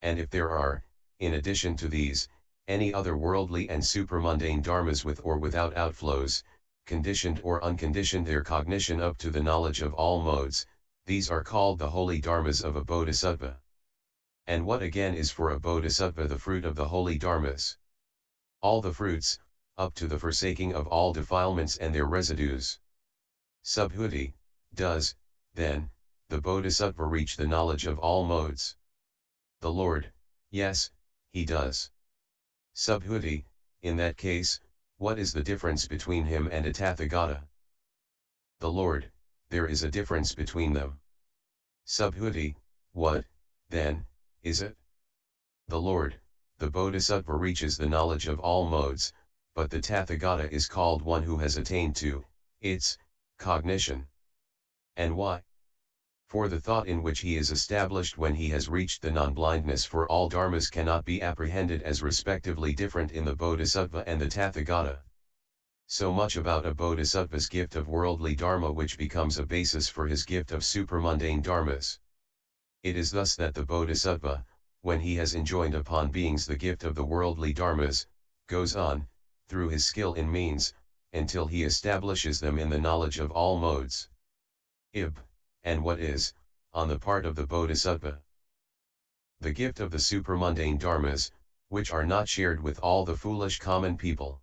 And if there are, in addition to these, any other worldly and supramundane dharmas with or without outflows, conditioned or unconditioned their cognition up to the knowledge of all modes, these are called the holy dharmas of a bodhisattva. And what again is for a bodhisattva the fruit of the holy dharmas? All the fruits, up to the forsaking of all defilements and their residues. Subhuti, does, then, the bodhisattva reach the knowledge of all modes? The Lord, yes, he does. Subhuti, in that case, what is the difference between him and a Tathagata? The Lord, there is a difference between them. Subhuti, what, then, is it? The Lord, the bodhisattva reaches the knowledge of all modes, but the Tathagata is called one who has attained to its cognition. And why? For the thought in which he is established when he has reached the non-blindness for all dharmas cannot be apprehended as respectively different in the Bodhisattva and the Tathagata. So much about a Bodhisattva's gift of worldly dharma which becomes a basis for his gift of supramundane dharmas. It is thus that the Bodhisattva, when he has enjoined upon beings the gift of the worldly dharmas, goes on, through his skill in means, until he establishes them in the knowledge of all modes. And what is, on the part of the Bodhisattva, the gift of the supramundane dharmas, which are not shared with all the foolish common people.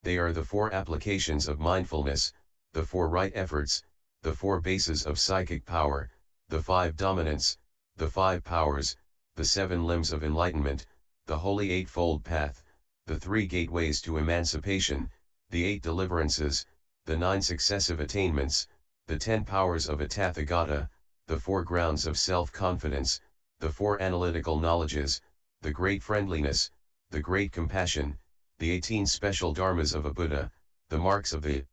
They are the 4 applications of mindfulness, the 4 right efforts, the 4 bases of psychic power, the 5 dominants, the 5 powers, the 7 limbs of enlightenment, the holy eightfold path, the 3 gateways to emancipation, the 8 deliverances, the 9 successive attainments, the 10 powers of a Tathagata, the 4 grounds of self-confidence, the 4 analytical knowledges, the great friendliness, the great compassion, the 18 special dharmas of a Buddha, the marks of the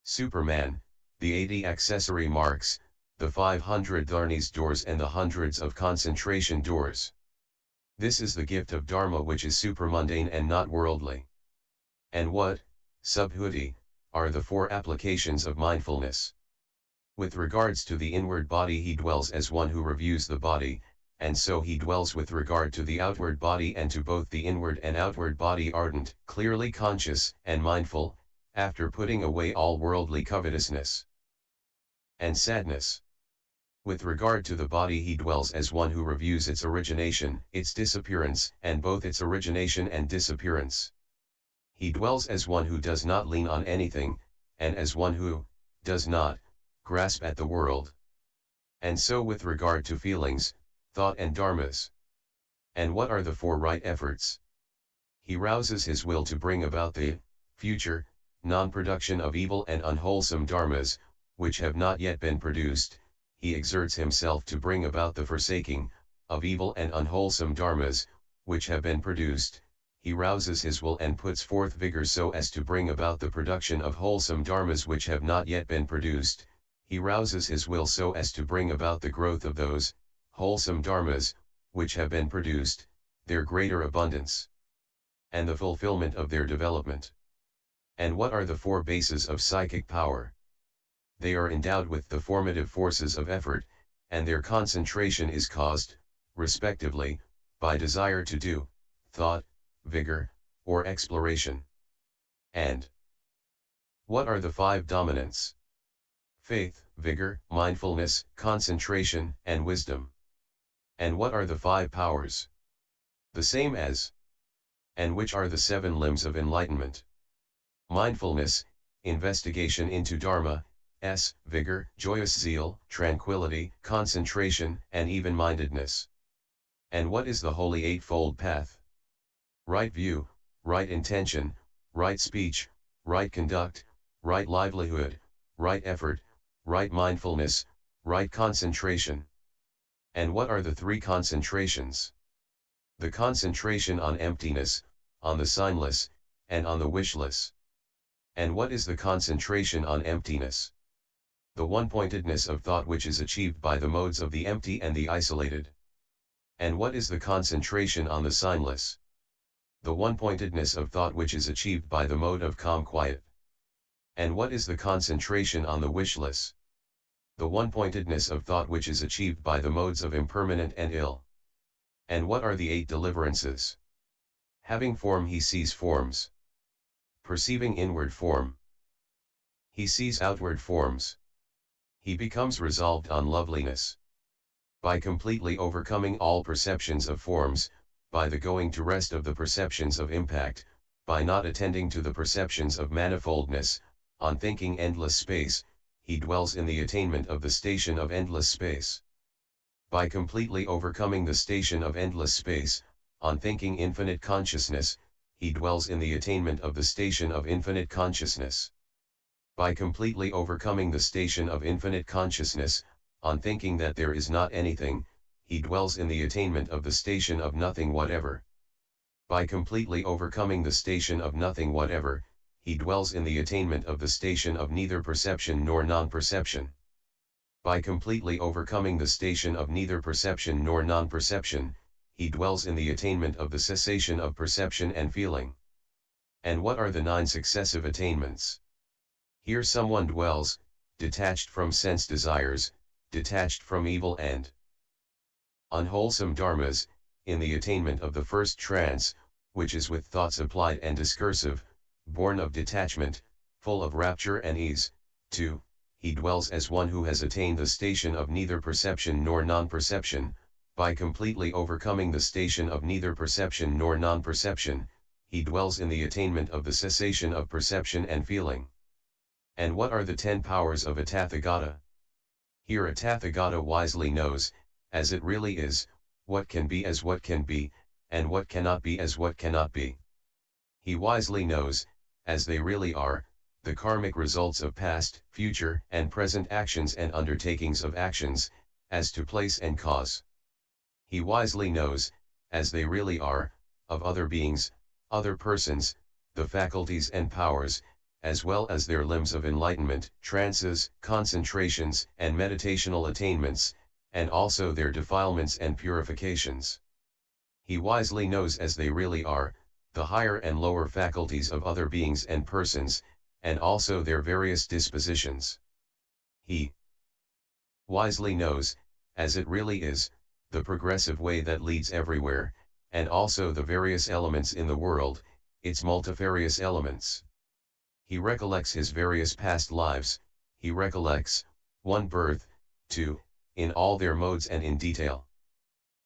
Superman, the 80 accessory marks, the 500 dharnis doors and the hundreds of concentration doors. This is the gift of dharma which is supramundane and not worldly. And what, subhuti, are the 4 applications of mindfulness? With regards to the inward body he dwells as one who reviews the body, and so he dwells with regard to the outward body and to both the inward and outward body ardent, clearly conscious, and mindful, after putting away all worldly covetousness and sadness. With regard to the body he dwells as one who reviews its origination, its disappearance, and both its origination and disappearance. He dwells as one who does not lean on anything, and as one who does not grasp at the world. And so with regard to feelings, thought and dharmas. And what are the 4 right efforts? He rouses his will to bring about the future non-production of evil and unwholesome dharmas, which have not yet been produced. He exerts himself to bring about the forsaking of evil and unwholesome dharmas, which have been produced. He rouses his will and puts forth vigor so as to bring about the production of wholesome dharmas which have not yet been produced. He rouses his will so as to bring about the growth of those wholesome dharmas, which have been produced, their greater abundance, and the fulfillment of their development. And what are the 4 bases of psychic power? They are endowed with the formative forces of effort, and their concentration is caused, respectively, by desire to do, thought, vigor, or exploration. And what are the 5 dominants? Faith, vigor, mindfulness, concentration, and wisdom. And what are the 5 powers? The same as. And which are the 7 limbs of enlightenment? Mindfulness, investigation into dharma, vigor, joyous zeal, tranquility, concentration, and even-mindedness. And what is the holy eightfold path? Right view, right intention, right speech, right conduct, right livelihood, right effort, right mindfulness, right concentration. And what are the 3 concentrations? The concentration on emptiness, on the signless, and on the wishless. And what is the concentration on emptiness? The one-pointedness of thought which is achieved by the modes of the empty and the isolated. And what is the concentration on the signless? The one-pointedness of thought which is achieved by the mode of calm quiet. And what is the concentration on the wishless? The one-pointedness of thought which is achieved by the modes of impermanent and ill. And what are the 8 deliverances? Having form he sees forms. Perceiving inward form. He sees outward forms. He becomes resolved on loveliness. By completely overcoming all perceptions of forms, by the going to rest of the perceptions of impact, by not attending to the perceptions of manifoldness, on thinking endless space, he dwells in the attainment of the station of endless space. By completely overcoming the station of endless space, on thinking infinite consciousness, he dwells in the attainment of the station of infinite consciousness. By completely overcoming the station of infinite consciousness, on thinking that there is not anything, he dwells in the attainment of the station of nothing whatever. By completely overcoming the station of nothing whatever, he dwells in the attainment of the station of neither perception nor non-perception. By completely overcoming the station of neither perception nor non-perception, he dwells in the attainment of the cessation of perception and feeling. And what are the 9 successive attainments? Here someone dwells, detached from sense desires, detached from evil and unwholesome dharmas, in the attainment of the first trance, which is with thoughts applied and discursive, born of detachment, full of rapture and ease. 2. He dwells as one who has attained the station of neither perception nor non-perception. By completely overcoming the station of neither perception nor non-perception, he dwells in the attainment of the cessation of perception and feeling. And what are the 10 powers of a Tathagata? Here a Tathagata wisely knows, as it really is, what can be as what can be, and what cannot be as what cannot be. He wisely knows, as they really are, the karmic results of past, future, and present actions and undertakings of actions, as to place and cause. He wisely knows, as they really are, of other beings, other persons, the faculties and powers, as well as their limbs of enlightenment, trances, concentrations, and meditational attainments, and also their defilements and purifications. He wisely knows as they really are, the higher and lower faculties of other beings and persons, and also their various dispositions. He wisely knows, as it really is, the progressive way that leads everywhere, and also the various elements in the world, its multifarious elements. He recollects his various past lives, he recollects, 1 birth, 2, in all their modes and in detail.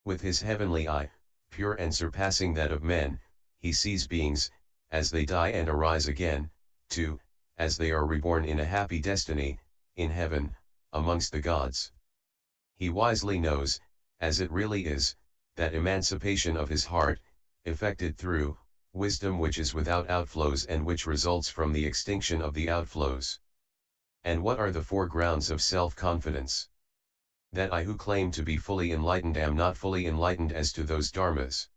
With his heavenly eye, pure and surpassing that of men, he sees beings, as they die and arise again, 2, as they are reborn in a happy destiny, in heaven, amongst the gods. He wisely knows, as it really is, that emancipation of his heart, effected through wisdom which is without outflows and which results from the extinction of the outflows. And what are the 4 grounds of self-confidence? That I who claim to be fully enlightened am not fully enlightened as to those dharmas.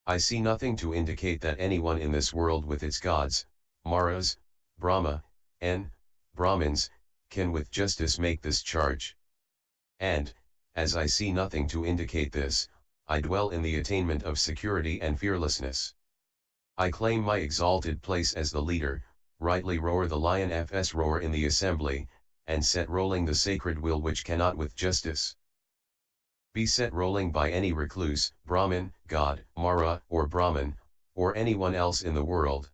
I see nothing to indicate that anyone in this world with its gods, Maras, Brahma, and Brahmins, can with justice make this charge. And, as I see nothing to indicate this, I dwell in the attainment of security and fearlessness. I claim my exalted place as the leader, rightly roar the lion fs roar in the assembly, and set rolling the sacred will which cannot with justice be set rolling by any recluse, Brahmin, God, Mara, or Brahman, or anyone else in the world.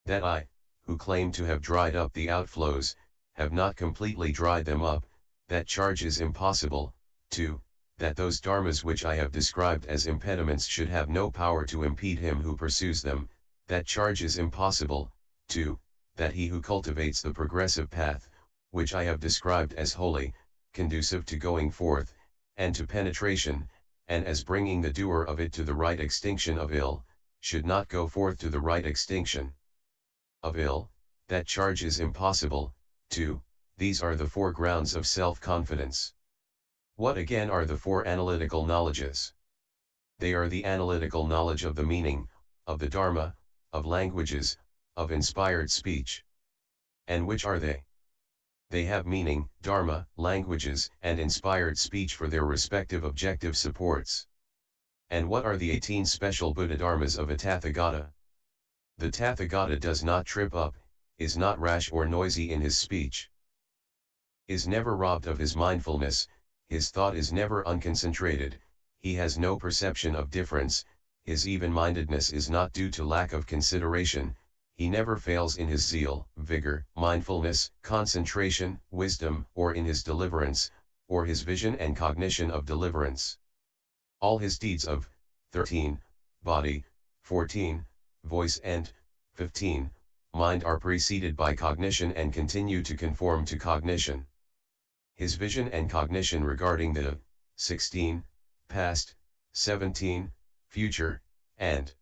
That I, who claim to have dried up the outflows, have not completely dried them up, that charge is impossible. 2. That those dharmas which I have described as impediments should have no power to impede him who pursues them, that charge is impossible. 2. That he who cultivates the progressive path, which I have described as holy, conducive to going forth, and to penetration, and as bringing the doer of it to the right extinction of ill, should not go forth to the right extinction of ill, that charge is impossible. 2. These are the 4 grounds of self-confidence. What again are the 4 analytical knowledges? They are the analytical knowledge of the meaning, of the Dharma, of languages, of inspired speech. And which are they? They have meaning, dharma, languages, and inspired speech for their respective objective supports. And what are the 18 special Buddha dharmas of a Tathagata? The Tathagata does not trip up, is not rash or noisy in his speech, is never robbed of his mindfulness, his thought is never unconcentrated, he has no perception of difference, his even-mindedness is not due to lack of consideration, he never fails in his zeal, vigor, mindfulness, concentration, wisdom, or in his deliverance, or his vision and cognition of deliverance. All his deeds of 13, body, 14, voice and 15, mind are preceded by cognition and continue to conform to cognition. His vision and cognition regarding the 16, past, 17, future, and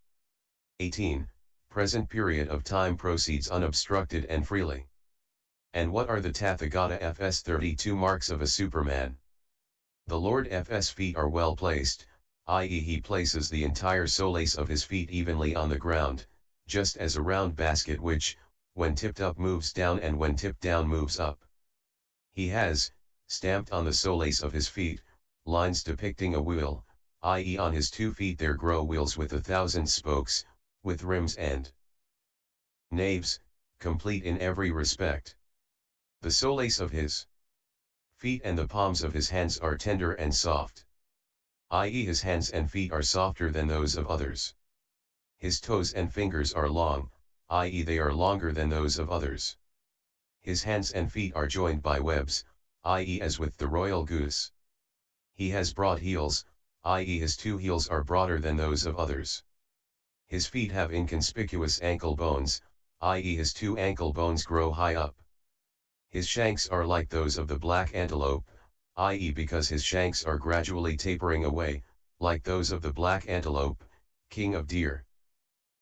18, present period of time proceeds unobstructed and freely. And what are the Tathagata Fs 32 marks of a Superman? The Lord Fs feet are well placed, i.e. he places the entire solace of his feet evenly on the ground, just as a round basket which, when tipped up moves down and when tipped down moves up. He has, stamped on the soles of his feet, lines depicting a wheel, i.e. on his 2 feet there grow wheels with 1,000 spokes, with rims and naves, complete in every respect. The soles of his feet and the palms of his hands are tender and soft, i.e. his hands and feet are softer than those of others. His toes and fingers are long, i.e. they are longer than those of others. His hands and feet are joined by webs, i.e. as with the royal goose. He has broad heels, i.e. his 2 heels are broader than those of others. His feet have inconspicuous ankle bones, i.e. his 2 ankle bones grow high up. His shanks are like those of the black antelope, i.e. because his shanks are gradually tapering away, like those of the black antelope, king of deer.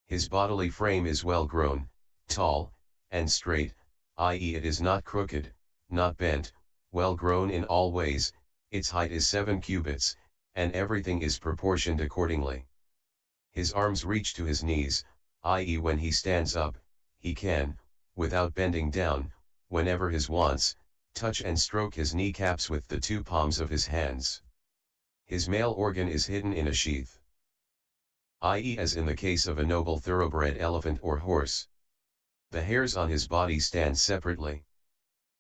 His bodily frame is well grown, tall, and straight, i.e. it is not crooked, not bent, well grown in all ways, its height is 7 cubits, and everything is proportioned accordingly. His arms reach to his knees, i.e. when he stands up, he can, without bending down, whenever his wants, touch and stroke his kneecaps with the 2 palms of his hands. His male organ is hidden in a sheath, i.e. as in the case of a noble thoroughbred elephant or horse. The hairs on his body stand separately,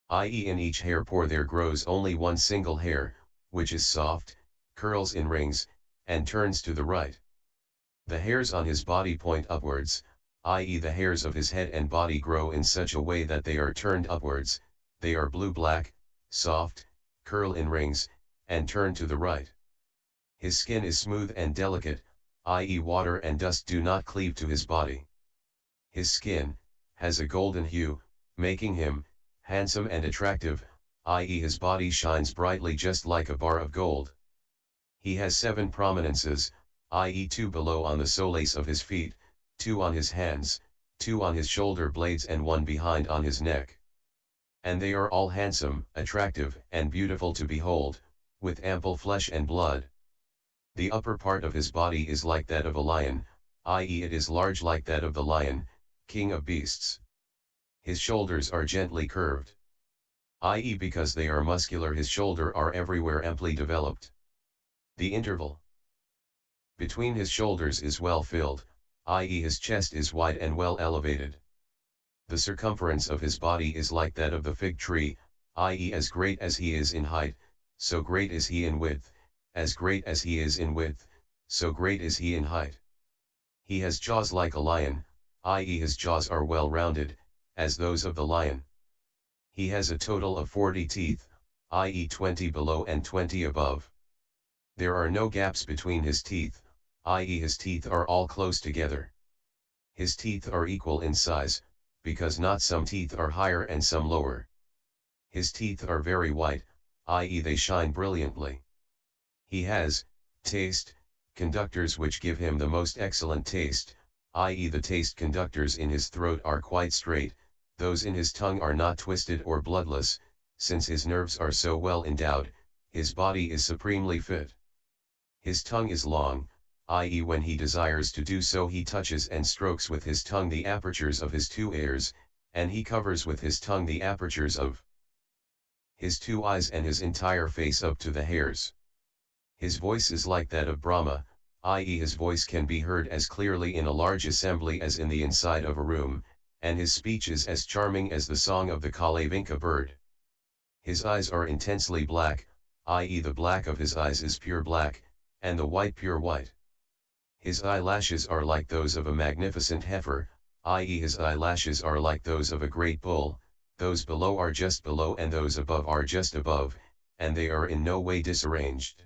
i.e. in each hair pore there grows only one single hair, which is soft, curls in rings, and turns to the right. The hairs on his body point upwards, i.e. the hairs of his head and body grow in such a way that they are turned upwards, they are blue-black, soft, curl in rings, and turn to the right. His skin is smooth and delicate, i.e. water and dust do not cleave to his body. His skin has a golden hue, making him handsome and attractive, i.e. his body shines brightly just like a bar of gold. He has 7 prominences, i.e. 2 below on the soles of his feet, 2 on his hands, 2 on his shoulder blades and 1 behind on his neck. And they are all handsome, attractive, and beautiful to behold, with ample flesh and blood. The upper part of his body is like that of a lion, i.e. it is large like that of the lion, king of beasts. His shoulders are gently curved, i.e. because they are muscular his shoulder are everywhere amply developed. The interval between his shoulders is well filled, i.e. his chest is wide and well elevated. The circumference of his body is like that of the fig tree, i.e. as great as he is in height, so great is he in width, as great as he is in width, so great is he in height. He has jaws like a lion, i.e. his jaws are well rounded, as those of the lion. He has a total of 40 teeth, i.e. 20 below and 20 above. There are no gaps between his teeth, i.e. his teeth are all close together. His teeth are equal in size, because not some teeth are higher and some lower. His teeth are very white, i.e. they shine brilliantly. He has taste conductors which give him the most excellent taste, i.e. the taste conductors in his throat are quite straight, those in his tongue are not twisted or bloodless, since his nerves are so well endowed, his body is supremely fit. His tongue is long, i.e. when he desires to do so he touches and strokes with his tongue the apertures of his 2 ears, and he covers with his tongue the apertures of his 2 eyes and his entire face up to the hairs. His voice is like that of Brahma, i.e. his voice can be heard as clearly in a large assembly as in the inside of a room, and his speech is as charming as the song of the Kalavinka bird. His eyes are intensely black, i.e. the black of his eyes is pure black, and the white pure white. His eyelashes are like those of a magnificent heifer, i.e. his eyelashes are like those of a great bull, those below are just below and those above are just above, and they are in no way disarranged.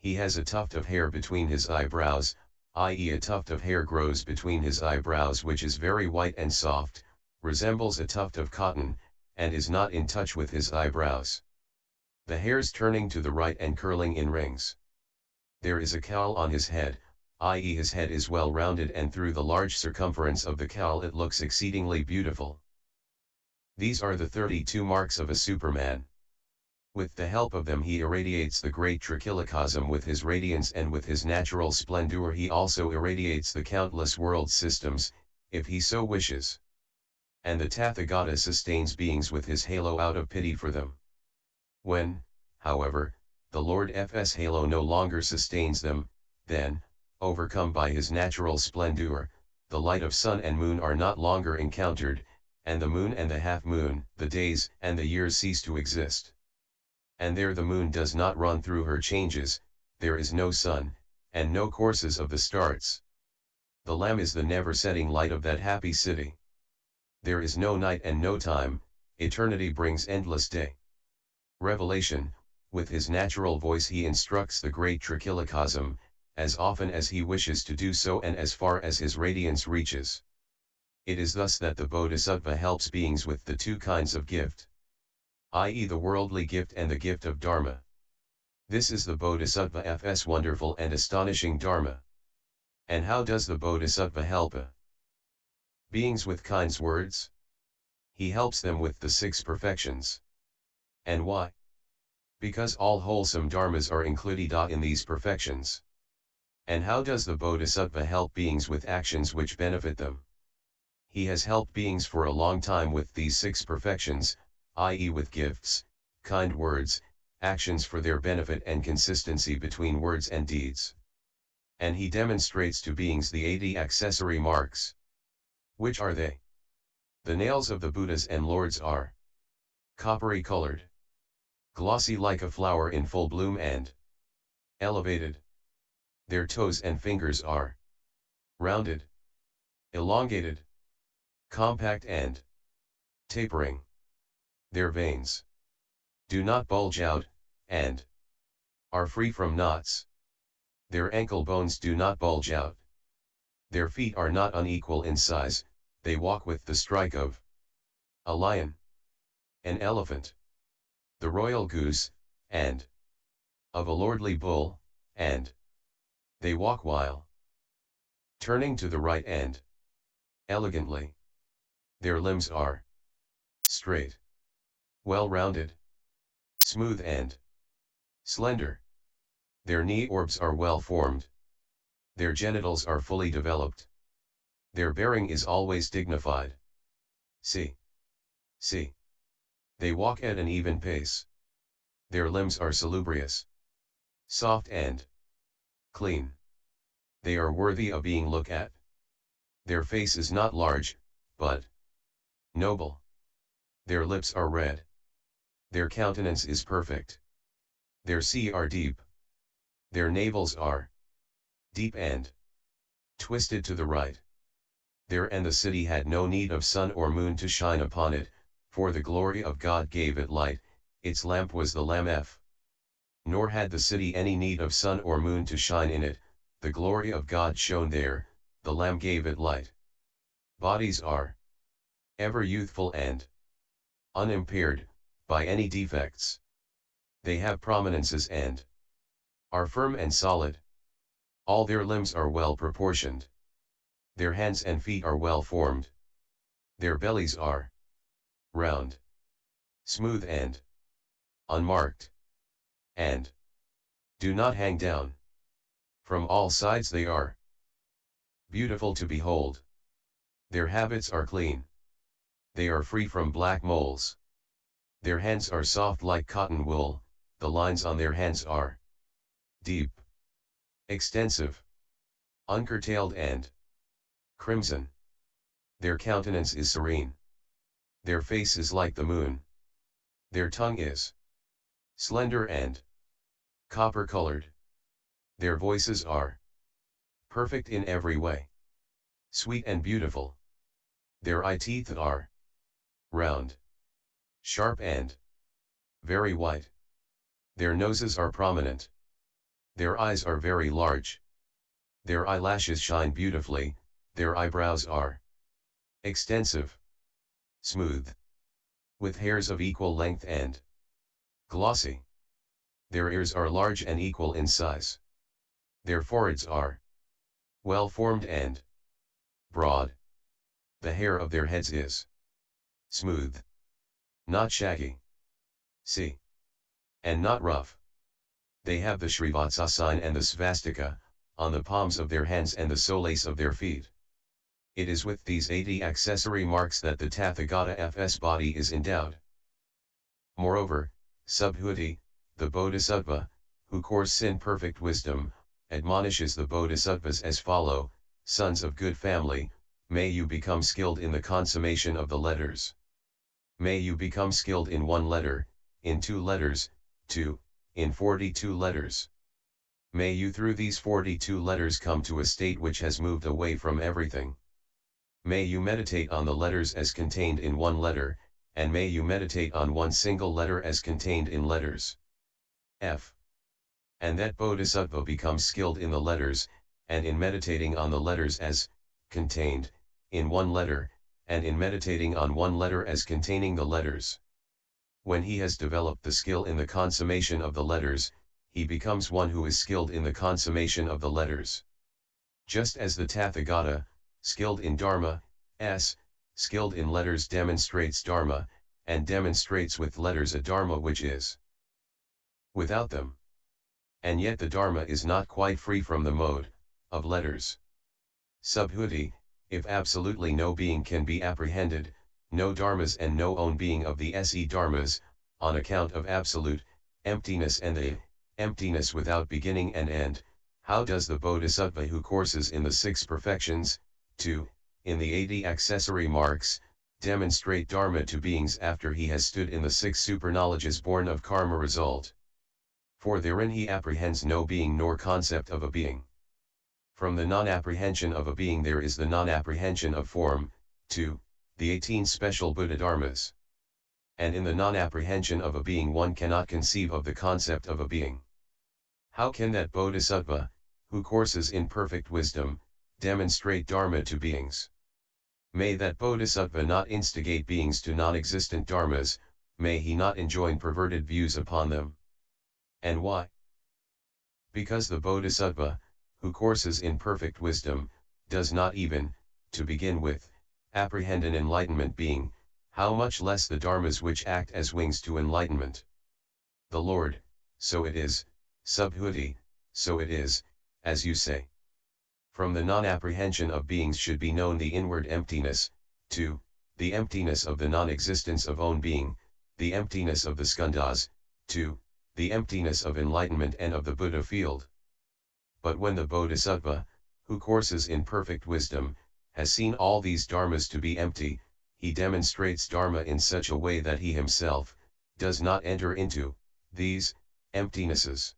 He has a tuft of hair between his eyebrows, i.e. a tuft of hair grows between his eyebrows which is very white and soft, resembles a tuft of cotton, and is not in touch with his eyebrows. The hairs turning to the right and curling in rings. There is a cowl on his head, i.e. his head is well rounded and through the large circumference of the cowl it looks exceedingly beautiful. These are the 32 marks of a Superman. With the help of them he irradiates the great trichilocosm with his radiance and with his natural splendor he also irradiates the countless world systems, if he so wishes. And the Tathagata sustains beings with his halo out of pity for them. When, however, the Lord F's halo no longer sustains them, then, overcome by his natural splendor, the light of sun and moon are not longer encountered, and the moon and the half-moon, the days and the years cease to exist. And there the moon does not run through her changes, there is no sun, and no courses of the stars. The Lamb is the never-setting light of that happy city. There is no night and no time, eternity brings endless day. Revelation, with his natural voice he instructs the great trichilocosm, as often as he wishes to do so and as far as his radiance reaches. It is thus that the Bodhisattva helps beings with the two kinds of gift, i.e. the worldly gift and the gift of Dharma. This is the Bodhisattva F's wonderful and astonishing Dharma. And how does the Bodhisattva help beings with kind words? He helps them with the 6 perfections. And why? Because all wholesome dharmas are included in these perfections. And how does the Bodhisattva help beings with actions which benefit them? He has helped beings for a long time with these 6 perfections, i.e. with gifts, kind words, actions for their benefit and consistency between words and deeds. And he demonstrates to beings the 80 accessory marks. Which are they? The nails of the Buddhas and Lords are coppery colored, glossy like a flower in full bloom and elevated. Their toes and fingers are rounded, elongated, compact and tapering. Their veins do not bulge out, and are free from knots. Their ankle bones do not bulge out. Their feet are not unequal in size, they walk with the stride of a lion, an elephant, the royal goose, and of a lordly bull, and they walk while turning to the right and elegantly. Their limbs are straight, well-rounded, smooth and slender. Their knee orbs are well formed. Their genitals are fully developed. Their bearing is always dignified. See. They walk at an even pace. Their limbs are salubrious, soft and clean. They are worthy of being looked at. Their face is not large, but noble. Their lips are red. Their countenance is perfect. Their seas are deep. Their navels are deep and twisted to the right. There and the city had no need of sun or moon to shine upon it, for the glory of God gave it light, its lamp was the Lamb F. Nor had the city any need of sun or moon to shine in it, the glory of God shone there, the Lamb gave it light. Bodies are ever youthful and unimpaired by any defects. They have prominences and are firm and solid. All their limbs are well proportioned. Their hands and feet are well formed. Their bellies are round, smooth and unmarked, and do not hang down. From all sides they are beautiful to behold. Their habits are clean. They are free from black moles. Their hands are soft like cotton wool, the lines on their hands are deep, extensive, uncurtailed and crimson. Their countenance is serene. Their face is like the moon. Their tongue is slender and copper-colored. Their voices are perfect in every way, sweet and beautiful. Their eye teeth are round, sharp and very white. Their noses are prominent. Their eyes are very large. Their eyelashes shine beautifully, their eyebrows are extensive, smooth, with hairs of equal length and glossy. Their ears are large and equal in size. Their foreheads are well formed and broad. The hair of their heads is smooth, not shaggy, and not rough. They have the Srivatsa sign and the svastika on the palms of their hands and the solace of their feet. It is with these 80 accessory marks that the Tathagata's body is endowed. Moreover, Subhuti, the Bodhisattva, who courses in perfect wisdom, admonishes the Bodhisattvas as follow: sons of good family, may you become skilled in the consummation of the letters. May you become skilled in 1 letter, in 2 letters, 2, in 42 letters. May you through these 42 letters come to a state which has moved away from everything. May you meditate on the letters as contained in 1 letter, and may you meditate on 1 single letter as contained in letters F. And that Bodhisattva becomes skilled in the letters, and in meditating on the letters as contained in 1 letter, and in meditating on 1 letter as containing the letters. When he has developed the skill in the consummation of the letters, he becomes one who is skilled in the consummation of the letters. Just as the Tathagata, skilled in Dharma, skilled in letters demonstrates Dharma, and demonstrates with letters a Dharma which is without them. And yet the Dharma is not quite free from the mode of letters. Subhuti, if absolutely no being can be apprehended, no dharmas and no own being of the dharmas, on account of absolute emptiness and the emptiness without beginning and end, how does the Bodhisattva who courses in the 6 perfections, 2, in the 80 accessory marks, demonstrate dharma to beings after he has stood in the 6 superknowledges born of karma result? For therein he apprehends no being nor concept of a being. From the non-apprehension of a being there is the non-apprehension of form, 2, the 18 special Buddha dharmas. And in the non-apprehension of a being one cannot conceive of the concept of a being. How can that Bodhisattva, who courses in perfect wisdom, demonstrate dharma to beings? May that Bodhisattva not instigate beings to non-existent dharmas, may he not enjoin perverted views upon them. And why? Because the Bodhisattva, who courses in perfect wisdom, does not even, to begin with, apprehend an enlightenment being, how much less the dharmas which act as wings to enlightenment. The Lord, so it is, Subhuti, so it is, as you say. From the non-apprehension of beings should be known the inward emptiness, 2, the emptiness of the non-existence of own being, the emptiness of the skandhas, 2, the emptiness of enlightenment and of the Buddha field. But when the Bodhisattva, who courses in perfect wisdom, has seen all these dharmas to be empty, he demonstrates dharma in such a way that he himself does not enter into these emptinesses.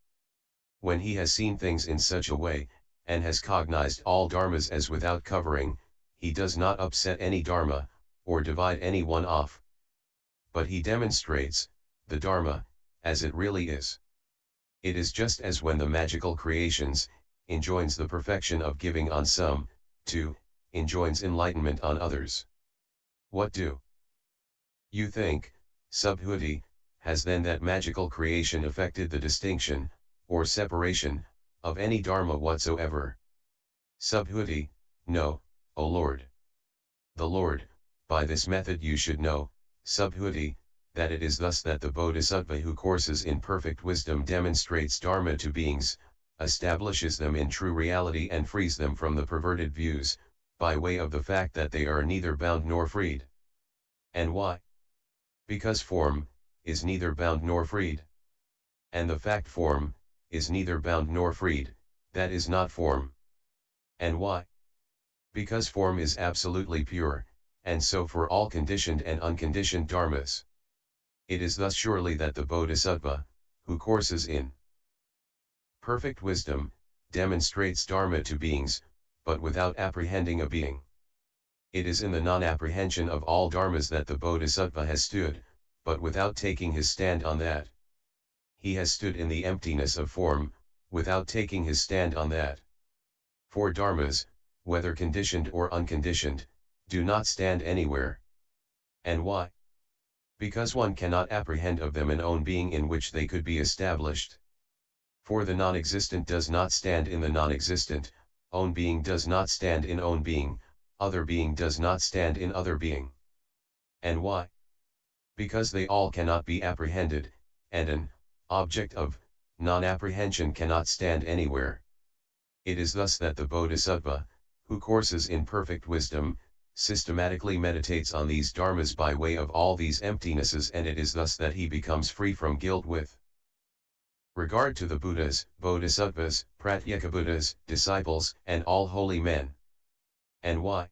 When he has seen things in such a way, and has cognized all dharmas as without covering, he does not upset any dharma, or divide any one off. But he demonstrates the dharma as it really is. It is just as when the magical creations enjoins the perfection of giving on some, 2, enjoins enlightenment on others. What do you think, Subhuti, has then that magical creation affected the distinction, or separation, of any dharma whatsoever? Subhuti, no, O Lord. The Lord, by this method you should know, Subhuti, that it is thus that the Bodhisattva who courses in perfect wisdom demonstrates dharma to beings, establishes them in true reality and frees them from the perverted views, by way of the fact that they are neither bound nor freed. And why? Because form is neither bound nor freed. And the fact form is neither bound nor freed, that is not form. And why? Because form is absolutely pure, and so for all conditioned and unconditioned dharmas. It is thus surely that the Bodhisattva, who courses in perfect wisdom, demonstrates dharma to beings, but without apprehending a being. It is in the non-apprehension of all dharmas that the Bodhisattva has stood, but without taking his stand on that. He has stood in the emptiness of form, without taking his stand on that. For dharmas, whether conditioned or unconditioned, do not stand anywhere. And why? Because one cannot apprehend of them an own being in which they could be established. For the non-existent does not stand in the non-existent, own being does not stand in own being, other being does not stand in other being. And why? Because they all cannot be apprehended, and an object of non-apprehension cannot stand anywhere. It is thus that the Bodhisattva, who courses in perfect wisdom, systematically meditates on these dharmas by way of all these emptinesses, and it is thus that he becomes free from guilt with regard to the Buddhas, Bodhisattvas, Pratyekabuddhas, disciples, and all holy men. And why?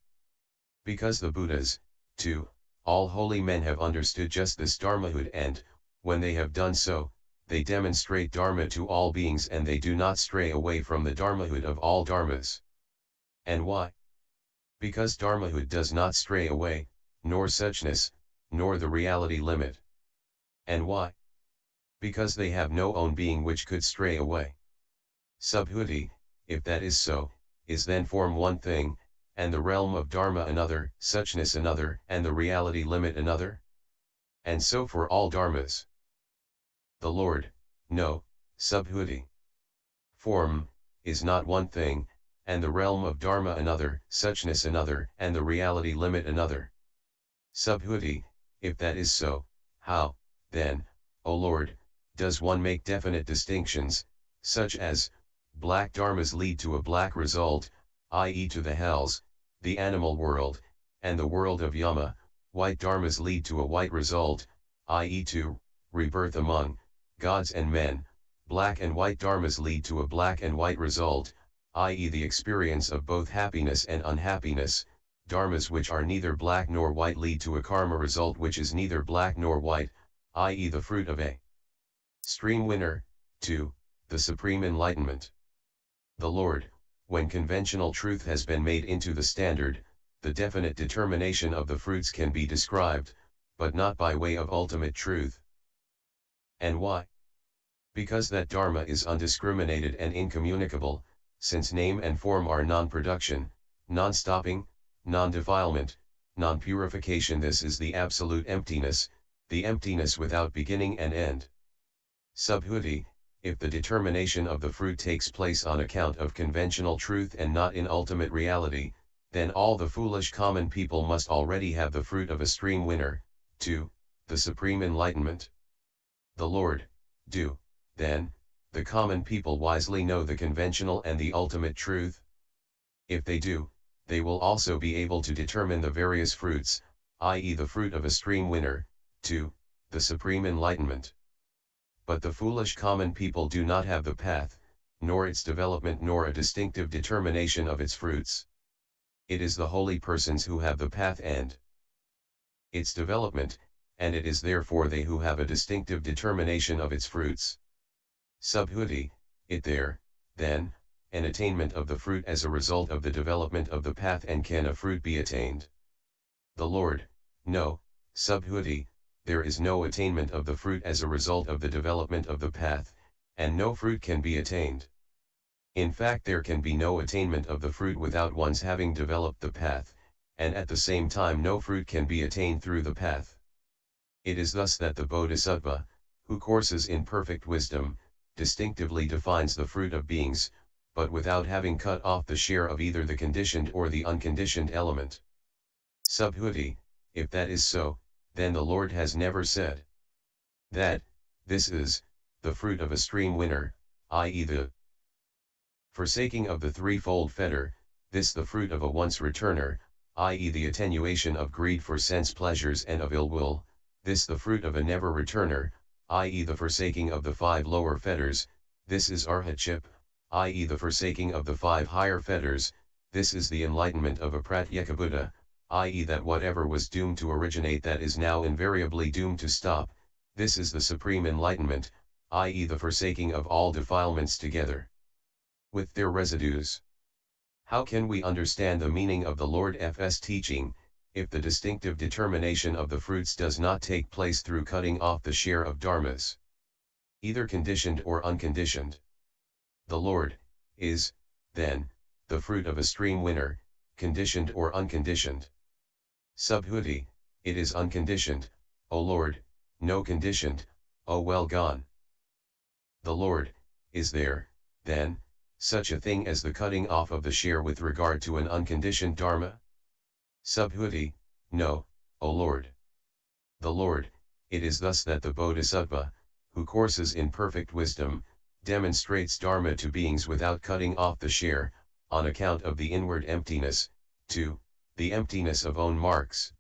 Because the Buddhas, too, all holy men have understood just this dharmahood, and, when they have done so, they demonstrate dharma to all beings, and they do not stray away from the dharmahood of all dharmas. And why? Because dharmahood does not stray away, nor suchness, nor the reality limit. And why? Because they have no own being which could stray away. Subhuti, if that is so, is then form one thing, and the realm of dharma another, suchness another, and the reality limit another? And so for all dharmas. The Lord, no, subhuti. Form, is not one thing, and the realm of dharma another, suchness another, and the reality limit another. Subhuti, if that is so, how, then, O Lord, does one make definite distinctions, such as, black dharmas lead to a black result, i.e. to the hells, the animal world, and the world of Yama, white dharmas lead to a white result, i.e. to rebirth among gods and men, black and white dharmas lead to a black and white result, i.e. the experience of both happiness and unhappiness, dharmas which are neither black nor white lead to a karma result which is neither black nor white, i.e. the fruit of a stream winner, 2. The supreme enlightenment. The Lord, when conventional truth has been made into the standard, the definite determination of the fruits can be described, but not by way of ultimate truth. And why? Because that dharma is undiscriminated and incommunicable, since name and form are non-production, non-stopping, non-defilement, non-purification. This is the absolute emptiness, the emptiness without beginning and end. Subhuti, if the determination of the fruit takes place on account of conventional truth and not in ultimate reality, then all the foolish common people must already have the fruit of a stream winner, 2. The supreme enlightenment. The Lord, do, then, the common people wisely know the conventional and the ultimate truth? If they do, they will also be able to determine the various fruits, i.e. the fruit of a stream winner, 2. The supreme enlightenment. But the foolish common people do not have the path, nor its development nor a distinctive determination of its fruits. It is the holy persons who have the path and its development, and it is therefore they who have a distinctive determination of its fruits. Subhuti, it there, then, an attainment of the fruit as a result of the development of the path, and can a fruit be attained? The Lord, no, subhuti, there is no attainment of the fruit as a result of the development of the path, and no fruit can be attained. In fact, there can be no attainment of the fruit without one's having developed the path, and at the same time no fruit can be attained through the path. It is thus that the Bodhisattva, who courses in perfect wisdom, distinctively defines the fruit of beings, but without having cut off the share of either the conditioned or the unconditioned element. Subhuti, if that is so, then the Lord has never said that this is the fruit of a stream winner, i.e. the forsaking of the threefold fetter, this the fruit of a once returner, i.e. the attenuation of greed for sense pleasures and of ill will, this the fruit of a never returner, i.e. the forsaking of the 5 lower fetters, this is arhatship, i.e. the forsaking of the 5 higher fetters, this is the enlightenment of a Pratyekabuddha, i.e. that whatever was doomed to originate that is now invariably doomed to stop, this is the supreme enlightenment, i.e. the forsaking of all defilements together with their residues. How can we understand the meaning of the Lord F's teaching, if the distinctive determination of the fruits does not take place through cutting off the share of dharmas, either conditioned or unconditioned? The Lord is, then, the fruit of a stream winner, conditioned or unconditioned. Subhuti, it is unconditioned, O Lord, no conditioned, O well gone. The Lord, is there, then, such a thing as the cutting off of the share with regard to an unconditioned dharma? Subhuti, no, O Lord. The Lord, it is thus that the Bodhisattva, who courses in perfect wisdom, demonstrates dharma to beings without cutting off the share, on account of the inward emptiness, 2. The emptiness of own marks.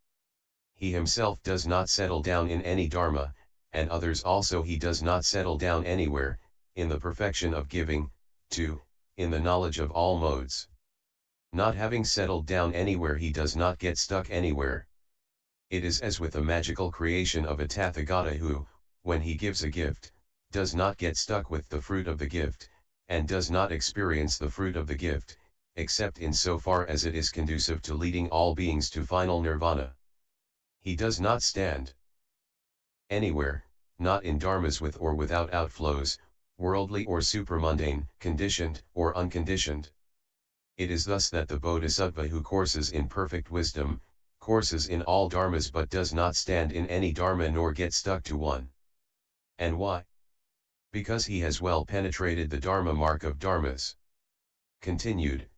He himself does not settle down in any dharma, and others also he does not settle down anywhere, in the perfection of giving, 2. In the knowledge of all modes. Not having settled down anywhere he does not get stuck anywhere. It is as with the magical creation of a Tathagata who, when he gives a gift, does not get stuck with the fruit of the gift, and does not experience the fruit of the gift, except in so far as it is conducive to leading all beings to final nirvana. He does not stand anywhere, not in dharmas with or without outflows, worldly or supramundane, conditioned or unconditioned. It is thus that the Bodhisattva who courses in perfect wisdom, courses in all dharmas but does not stand in any dharma nor get stuck to one. And why? Because he has well penetrated the dharma mark of dharmas. Continued,